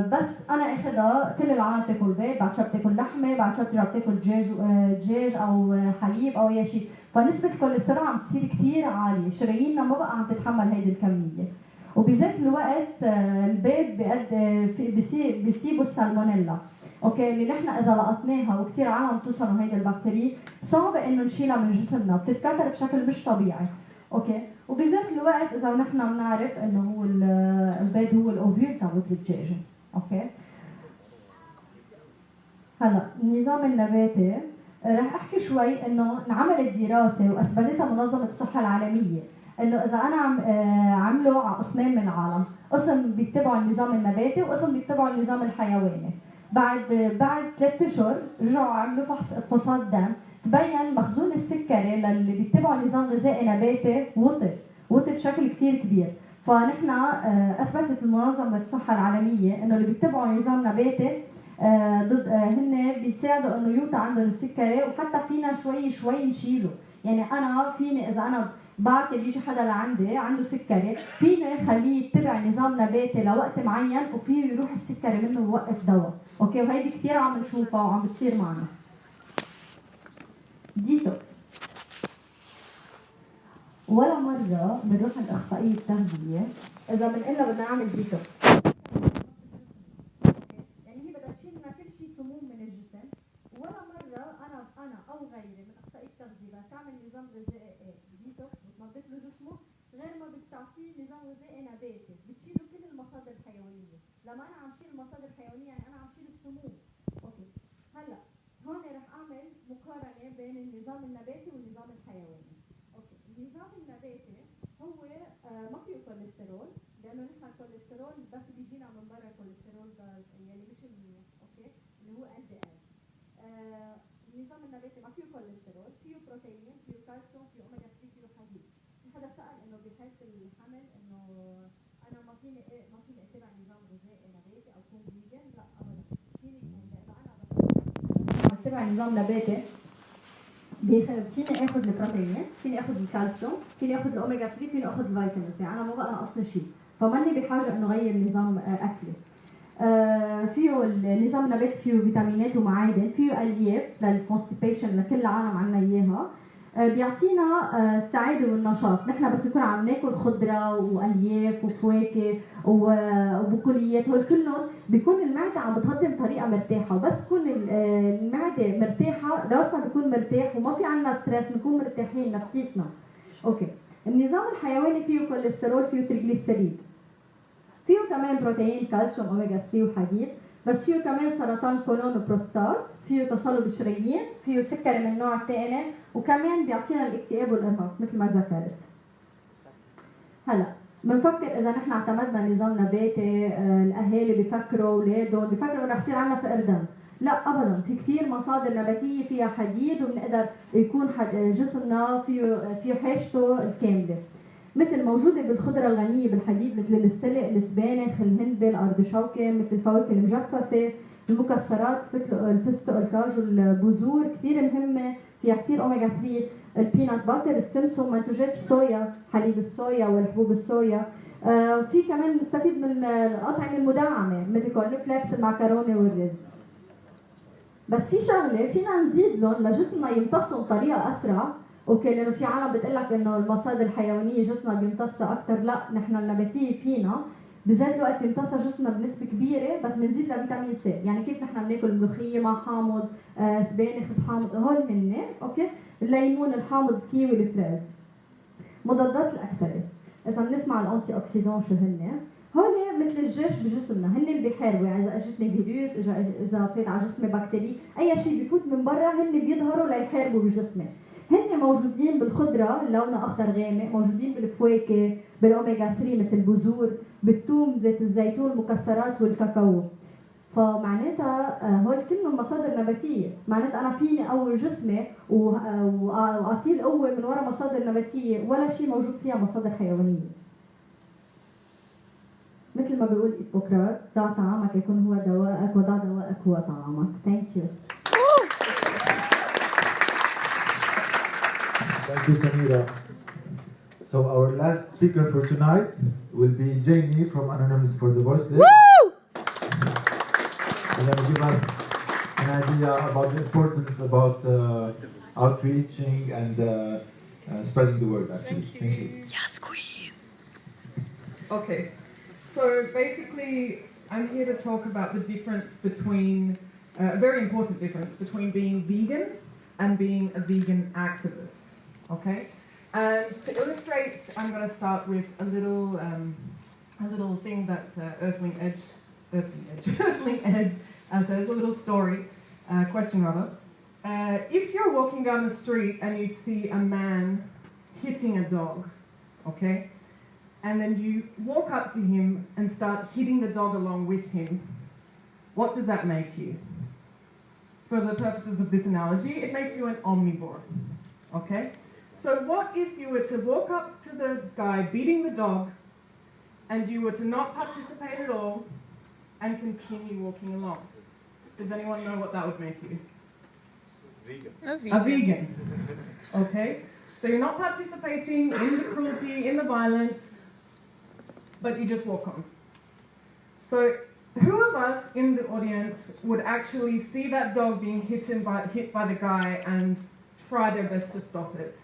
Speaker 7: بس انا اخذها، كل العالم بتاكل بيض، بعد شوي بتاكل لحمه، بعد شوي بتاكل دجاج او حليب او اي شيء، فنسبه الكوليسترول عم تصير كثير عاليه، شراييننا ما بقى عم تتحمل هيدي الكميه، وبذات الوقت البيض بيصيبوا السالمونيلا، اوكي؟ اللي نحن اذا لقطناها وكثير عالم توصلوا هيدي البكتيريا صعب انه نشيلها من جسمنا، بتتكاثر بشكل مش طبيعي، اوكي، وبذات الوقت اذا نحن بنعرف انه هو البيض هو الاوفيل تبع الدجاجه. اوكي، هلا النظام النباتي رح احكي شوي انه انعملت دراسه واثبتتها منظمه الصحه العالميه انه اذا انا عملوا على قسمين من العالم، قسم بيتبعوا النظام النباتي وقسم بيتبعوا النظام الحيواني. بعد 3 اشهر رجعوا عملوا فحص فحوصات دم، تبين مخزون السكري للي بيتبعوا نظام غذائي نباتي وطي بشكل كثير كبير. فنحن اثبتت منظمه الصحه العالميه انه اللي بيتبعوا نظام نباتي ضد هن بيساعدوا انه يوطى عندهم السكري، وحتى فينا شوي نشيله. يعني انا فيني اذا انا بعرف بيجي حدا لعندي عنده سكري، فيني خليه يتبع نظام نباتي لوقت معين وفيه يروح السكري منه ويوقف دواء. اوكي، وهيدي كثير عم نشوفها وعم بتصير معنا. ديتوكس، ولا مره بنروح عند اخصائيه التغذيه اذا بنقول لها بدنا نعمل ديتوكس. يعني هي بدها تشيل لنا كل شيء سموم من الجسم، ولا مره انا او غيري من اخصائيه التغذيه تعمل نظام غذائي ديتوكس بتنظف له جسمه غير ما بتعطيه نظام غذائي نباتي بتشيله كل المصادر الحيوانيه. لما انا عم شيل المصادر الحيوانيه يعني انا عم شيل السموم. اوكي، هلا هون رح اعمل مقارنه بين النظام النباتي والنظام الحيواني. اوكي، النظام النباتي هو ما فيه كوليسترول، لانه نحن الكوليسترول بس بيجينا من برا كوليسترول يعني مش منيح. اوكي، اللي هو LDL. النظام النباتي ما فيه كوليسترول، فيه بروتين، فيه كالسيوم، فيه اوميجا 3، فيه حديد. في حدا سأل انه بحالة الحمل انه انا ما فيني اتبع نظام غذائي نباتي او كون فيجن؟ لا ابدا، فيني اذا انا بتبع نظام نباتي فيني اخذ البروتين، فيني اخذ الكالسيوم، فيني اخذ الاوميجا 3، فيني اخذ الفيتامينز. يعني انا ما بقى ناقصني شيء، فماني بحاجه انه غير نظام اكلي. فيه النظام النباتي فيه فيتامينات ومعادن، فيه الياف للكونستيبيشن لكل العالم عنا اياها. بيعطينا السعاده والنشاط. نحن بس يكون عم ناكل خضره والياف وفواكه وبقوليات، هول كلهم بيكون المعده عم بتهضم بطريقه مرتاحه، وبس تكون المعده مرتاحه راسنا بيكون مرتاح وما في عنا ستريس، بنكون مرتاحين نفسيتنا. اوكي، النظام الحيواني فيه كوليسترول، فيه تريجليسيريد، فيه كمان بروتين، كالسيوم، اوميجا 3 وحديد، بس فيه كمان سرطان كولون وبروستات، فيه تصلب الشرايين، فيه سكري من نوع ثاني، وكمان بيعطينا الاكتئاب والارهاق مثل ما ذكرت. هلا بنفكر اذا نحن اعتمدنا نظام نباتي الاهالي بفكروا اولادهم بفكروا رح يصير عندنا فقر دم. لا ابدا، في كثير مصادر نباتيه فيها حديد وبنقدر يكون جسمنا فيه حاجته الكامله، مثل موجوده بالخضره الغنيه بالحديد مثل السلق، السبانخ، الهندبه، الارضشوكه، مثل الفواكه المجففه، المكسرات مثل الفستق، الكاجو، البذور كثير مهمه فيها كثير اوميجا 3، البينات باتر، السمسم، منتوجات الصويا، حليب الصويا والحبوب الصويا. في كمان نستفيد من الاطعمه المدعمه مثل كورن فليكس، المعكرونه والرز. بس في شغله فينا نزيد لهم لجسمنا يمتصهم بطريقه اسرع. اوكي، لانه في عالم بتقول لك انه المصادر الحيوانيه جسمها بيمتصها اكثر، لا نحن النباتيه فينا بذات الوقت يمتصها جسمنا بنسبه كبيره، بس بنزيد لها فيتامين سي. يعني كيف نحن بناكل ملوخيه مع حامض، سبانخ بحامض، هول هن اوكي، الليمون الحامض، الكيوي، الفريز. مضادات الاكسده، اذا بنسمع الانتي اوكسيدون شو هن؟ هول مثل الجيش بجسمنا، هن اللي بيحاربوا. يعني اذا اجتني فيروس، اذا فات على جسمي بكتيري، اي شيء بفوت من برا هن بيظهروا ليحاربوا بجسمي. هن موجودين بالخضره لونها اخضر غامق، موجودين بالفواكه، بالاوميجا 3 مثل البذور، بالثوم، زيت الزيتون، المكسرات والكاكاو. فمعناتها هول كلهم مصادر نباتيه، معناتها انا فيني اقوي جسمي واعطيه القوه من وراء مصادر نباتيه، ولا شيء موجود فيها مصادر حيوانيه. مثل ما بيقول هيبوكرات، ضع طعامك يكون هو دواءك وضع دواءك هو طعامك. ثانك يو.
Speaker 6: Thank you, Samira. So our last speaker for tonight will be Jamie from Anonymous for the Voiceless.
Speaker 10: Woo!
Speaker 6: She's going to give us an idea about the importance about outreaching and spreading the word, actually. Thank you.
Speaker 10: Yes, queen.
Speaker 2: Okay, so basically I'm here to talk about the difference between, a very important difference between being vegan and being a vegan activist. Okay, And to illustrate, I'm going to start with a little thing that Earthling Edge says, a little story, question rather. If you're walking down the street and you see a man hitting a dog, okay, and then you walk up to him and start hitting the dog along with him, what does that make you? For the purposes of this analogy, it makes you an omnivore, okay? So what if you were to walk up to the guy beating the dog and you were to not participate at all and continue walking along? Does anyone know what that would make you?
Speaker 20: Vegan.
Speaker 2: A vegan. Okay? So you're not participating in the cruelty, in the violence, but you just walk on. So who of us in the audience would actually see that dog being hit by the guy and try their best to stop it?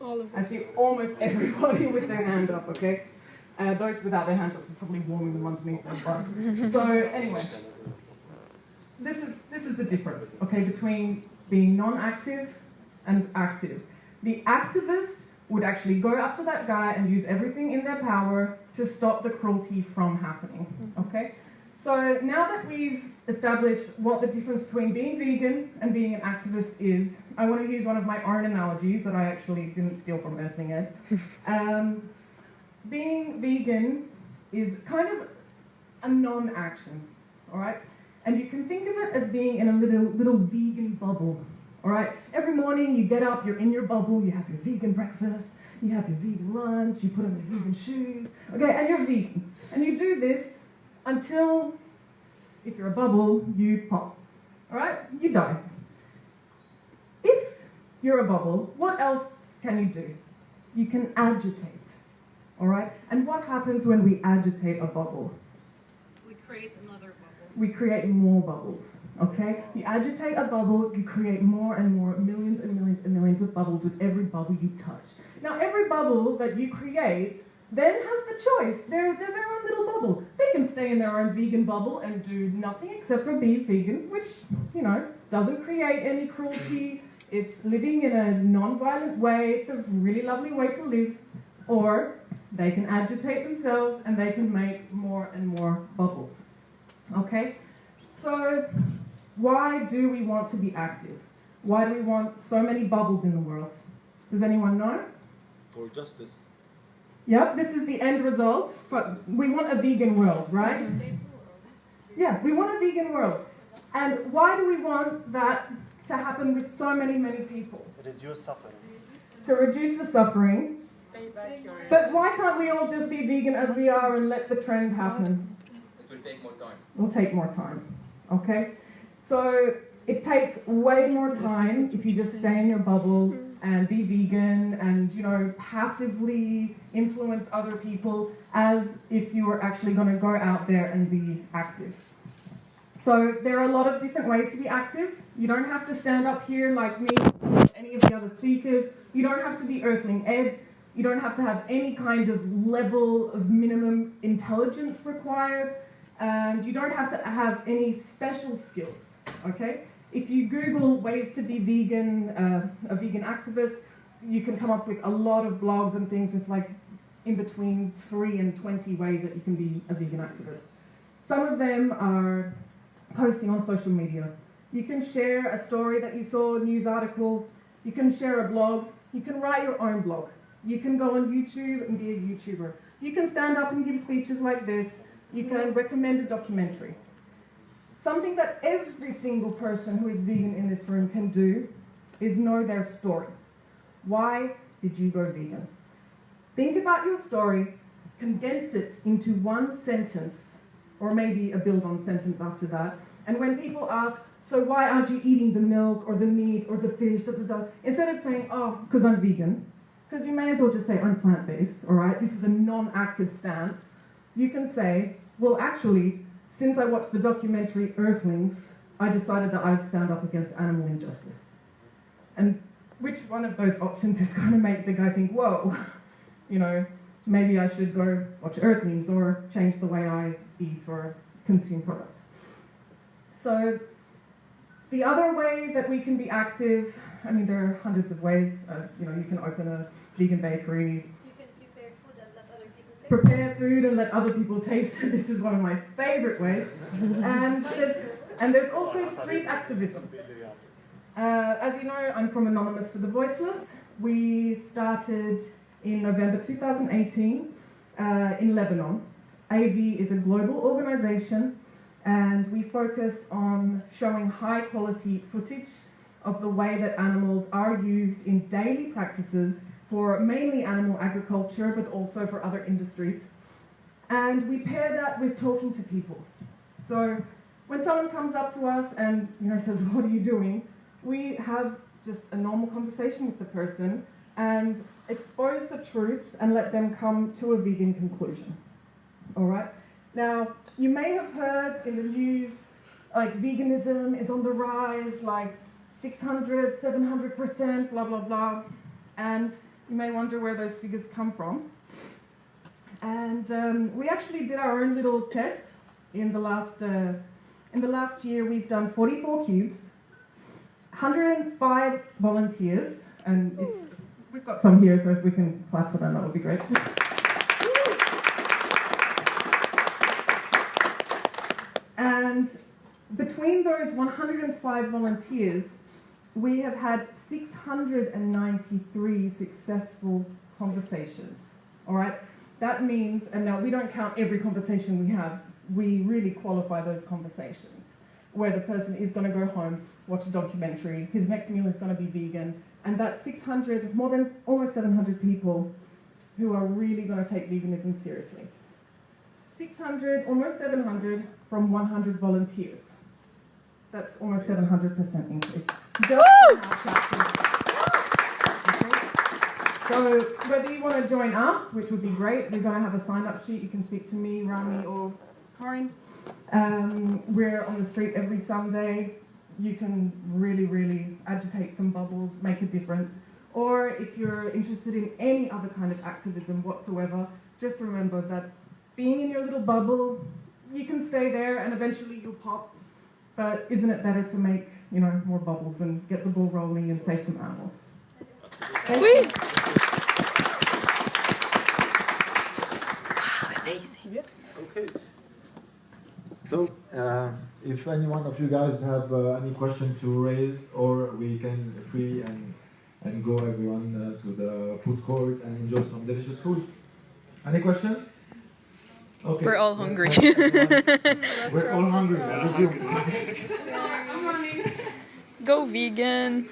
Speaker 3: All of us.
Speaker 2: I see almost everybody with their hand up, okay? Those without their hands up are probably warming them underneath their butts. So anyway, this is the difference, okay, between being non-active and active. The activist would actually go up to that guy and use everything in their power to stop the cruelty from happening, okay? So now that we've established what the difference between being vegan and being an activist is, I want to use one of my own analogies that I actually didn't steal from Earthling Ed. Being vegan is kind of a non-action, all right? And you can think of it as being in a little vegan bubble, all right? Every morning you get up, you're in your bubble, you have your vegan breakfast, you have your vegan lunch, you put on your vegan shoes, okay, and you're vegan. And you do this until, if you're a bubble, you pop, all right? You die. If you're a bubble, what else can you do? You can agitate, all right? And what happens when we agitate a bubble?
Speaker 4: We create another bubble.
Speaker 2: We create more bubbles, okay? You agitate a bubble, you create more and more, millions and millions and millions of bubbles with every bubble you touch. Now, every bubble that you create then has the choice. They're their own little bubble. They can stay in their own vegan bubble and do nothing except for be vegan, which, you know, doesn't create any cruelty. It's living in a non-violent way. It's a really lovely way to live. Or they can agitate themselves and they can make more and more bubbles. Okay? So why do we want to be active? Why do we want so many bubbles in the world? Does anyone know?
Speaker 6: For justice.
Speaker 2: Yep, this is the end result. We want a vegan world, right? Yeah, we want a vegan world. And why do we want that to happen with so many, many people?
Speaker 6: Reduce suffering.
Speaker 2: To reduce the suffering. But why can't we all just be vegan as we are and let the trend happen?
Speaker 14: It will take more time.
Speaker 2: It will take more time, okay? So it takes way more time if you just stay in your bubble and be vegan and, you know, passively influence other people as if you were actually going to go out there and be active. So there are a lot of different ways to be active. You don't have to stand up here like me or any of the other speakers. You don't have to be Earthling Ed. You don't have to have any kind of level of minimum intelligence required. And you don't have to have any special skills, okay? If you Google ways to be vegan, a vegan activist, you can come up with a lot of blogs and things with like in between 3 and 20 ways that you can be a vegan activist. Some of them are posting on social media. You can share a story that you saw, a news article. You can share a blog. You can write your own blog. You can go on YouTube and be a YouTuber. You can stand up and give speeches like this. You can recommend a documentary. Something that every single person who is vegan in this room can do is know their story. Why did you go vegan? Think about your story, condense it into one sentence, or maybe a build-on sentence after that. And when people ask, so why aren't you eating the milk or the meat or the fish, instead of saying, oh, because I'm vegan, because you may as well just say I'm plant-based, all right? This is a non-active stance. You can say, well, actually, since I watched the documentary Earthlings, I decided that I'd stand up against animal injustice. And which one of those options is going to make the guy think, whoa, you know, maybe I should go watch Earthlings or change the way I eat or consume products. So the other way that we can be active I mean, there are hundreds of ways. You know, you can open a vegan bakery.
Speaker 4: You can prepare food and let other people taste.
Speaker 2: Prepare food and let other people taste it. This is one of my favorite ways. And there's also street activism. As you know, I'm from Anonymous for the Voiceless. We started in November 2018 in Lebanon. AV is a global organization, and we focus on showing high quality footage of the way that animals are used in daily practices for mainly animal agriculture, but also for other industries. And we pair that with talking to people. So when someone comes up to us and says, "What are you doing?" we have just a normal conversation with the person and expose the truths and let them come to a vegan conclusion. All right? Now, you may have heard in the news, like, veganism is on the rise, like 600, 700%, blah, blah, blah. And you may wonder where those figures come from. And we actually did our own little test in the last year. We've done 44 cubes, 105 volunteers, and we've got some here, so if we can clap for them, that would be great. And between those 105 volunteers, we have had 693 successful conversations. All right? That means, and now we don't count every conversation we have, we really qualify those conversations, where the person is going to go home, watch a documentary, his next meal is going to be vegan, and that's 600, more than almost 700 people who are really going to take veganism seriously. 600, almost 700 from 100 volunteers. That's almost 700% increase. So whether you want to join us, which would be great, we're going to have a sign-up sheet. You can speak to me, Rami, or Corinne. We're on the street every Sunday. You can really, really agitate some bubbles, make a difference. Or if you're interested in any other kind of activism whatsoever, just remember that being in your little bubble, you can stay there and eventually you'll pop. But isn't it better to make, more bubbles and get the ball rolling and save some animals? Thank you.
Speaker 6: Wow, amazing. Yeah. Okay. So, if any one of you guys have any question to raise, or we can free and go everyone to the food court and enjoy some delicious food. Any question? Okay.
Speaker 10: We're all hungry.
Speaker 6: We're all hungry.
Speaker 10: Go vegan.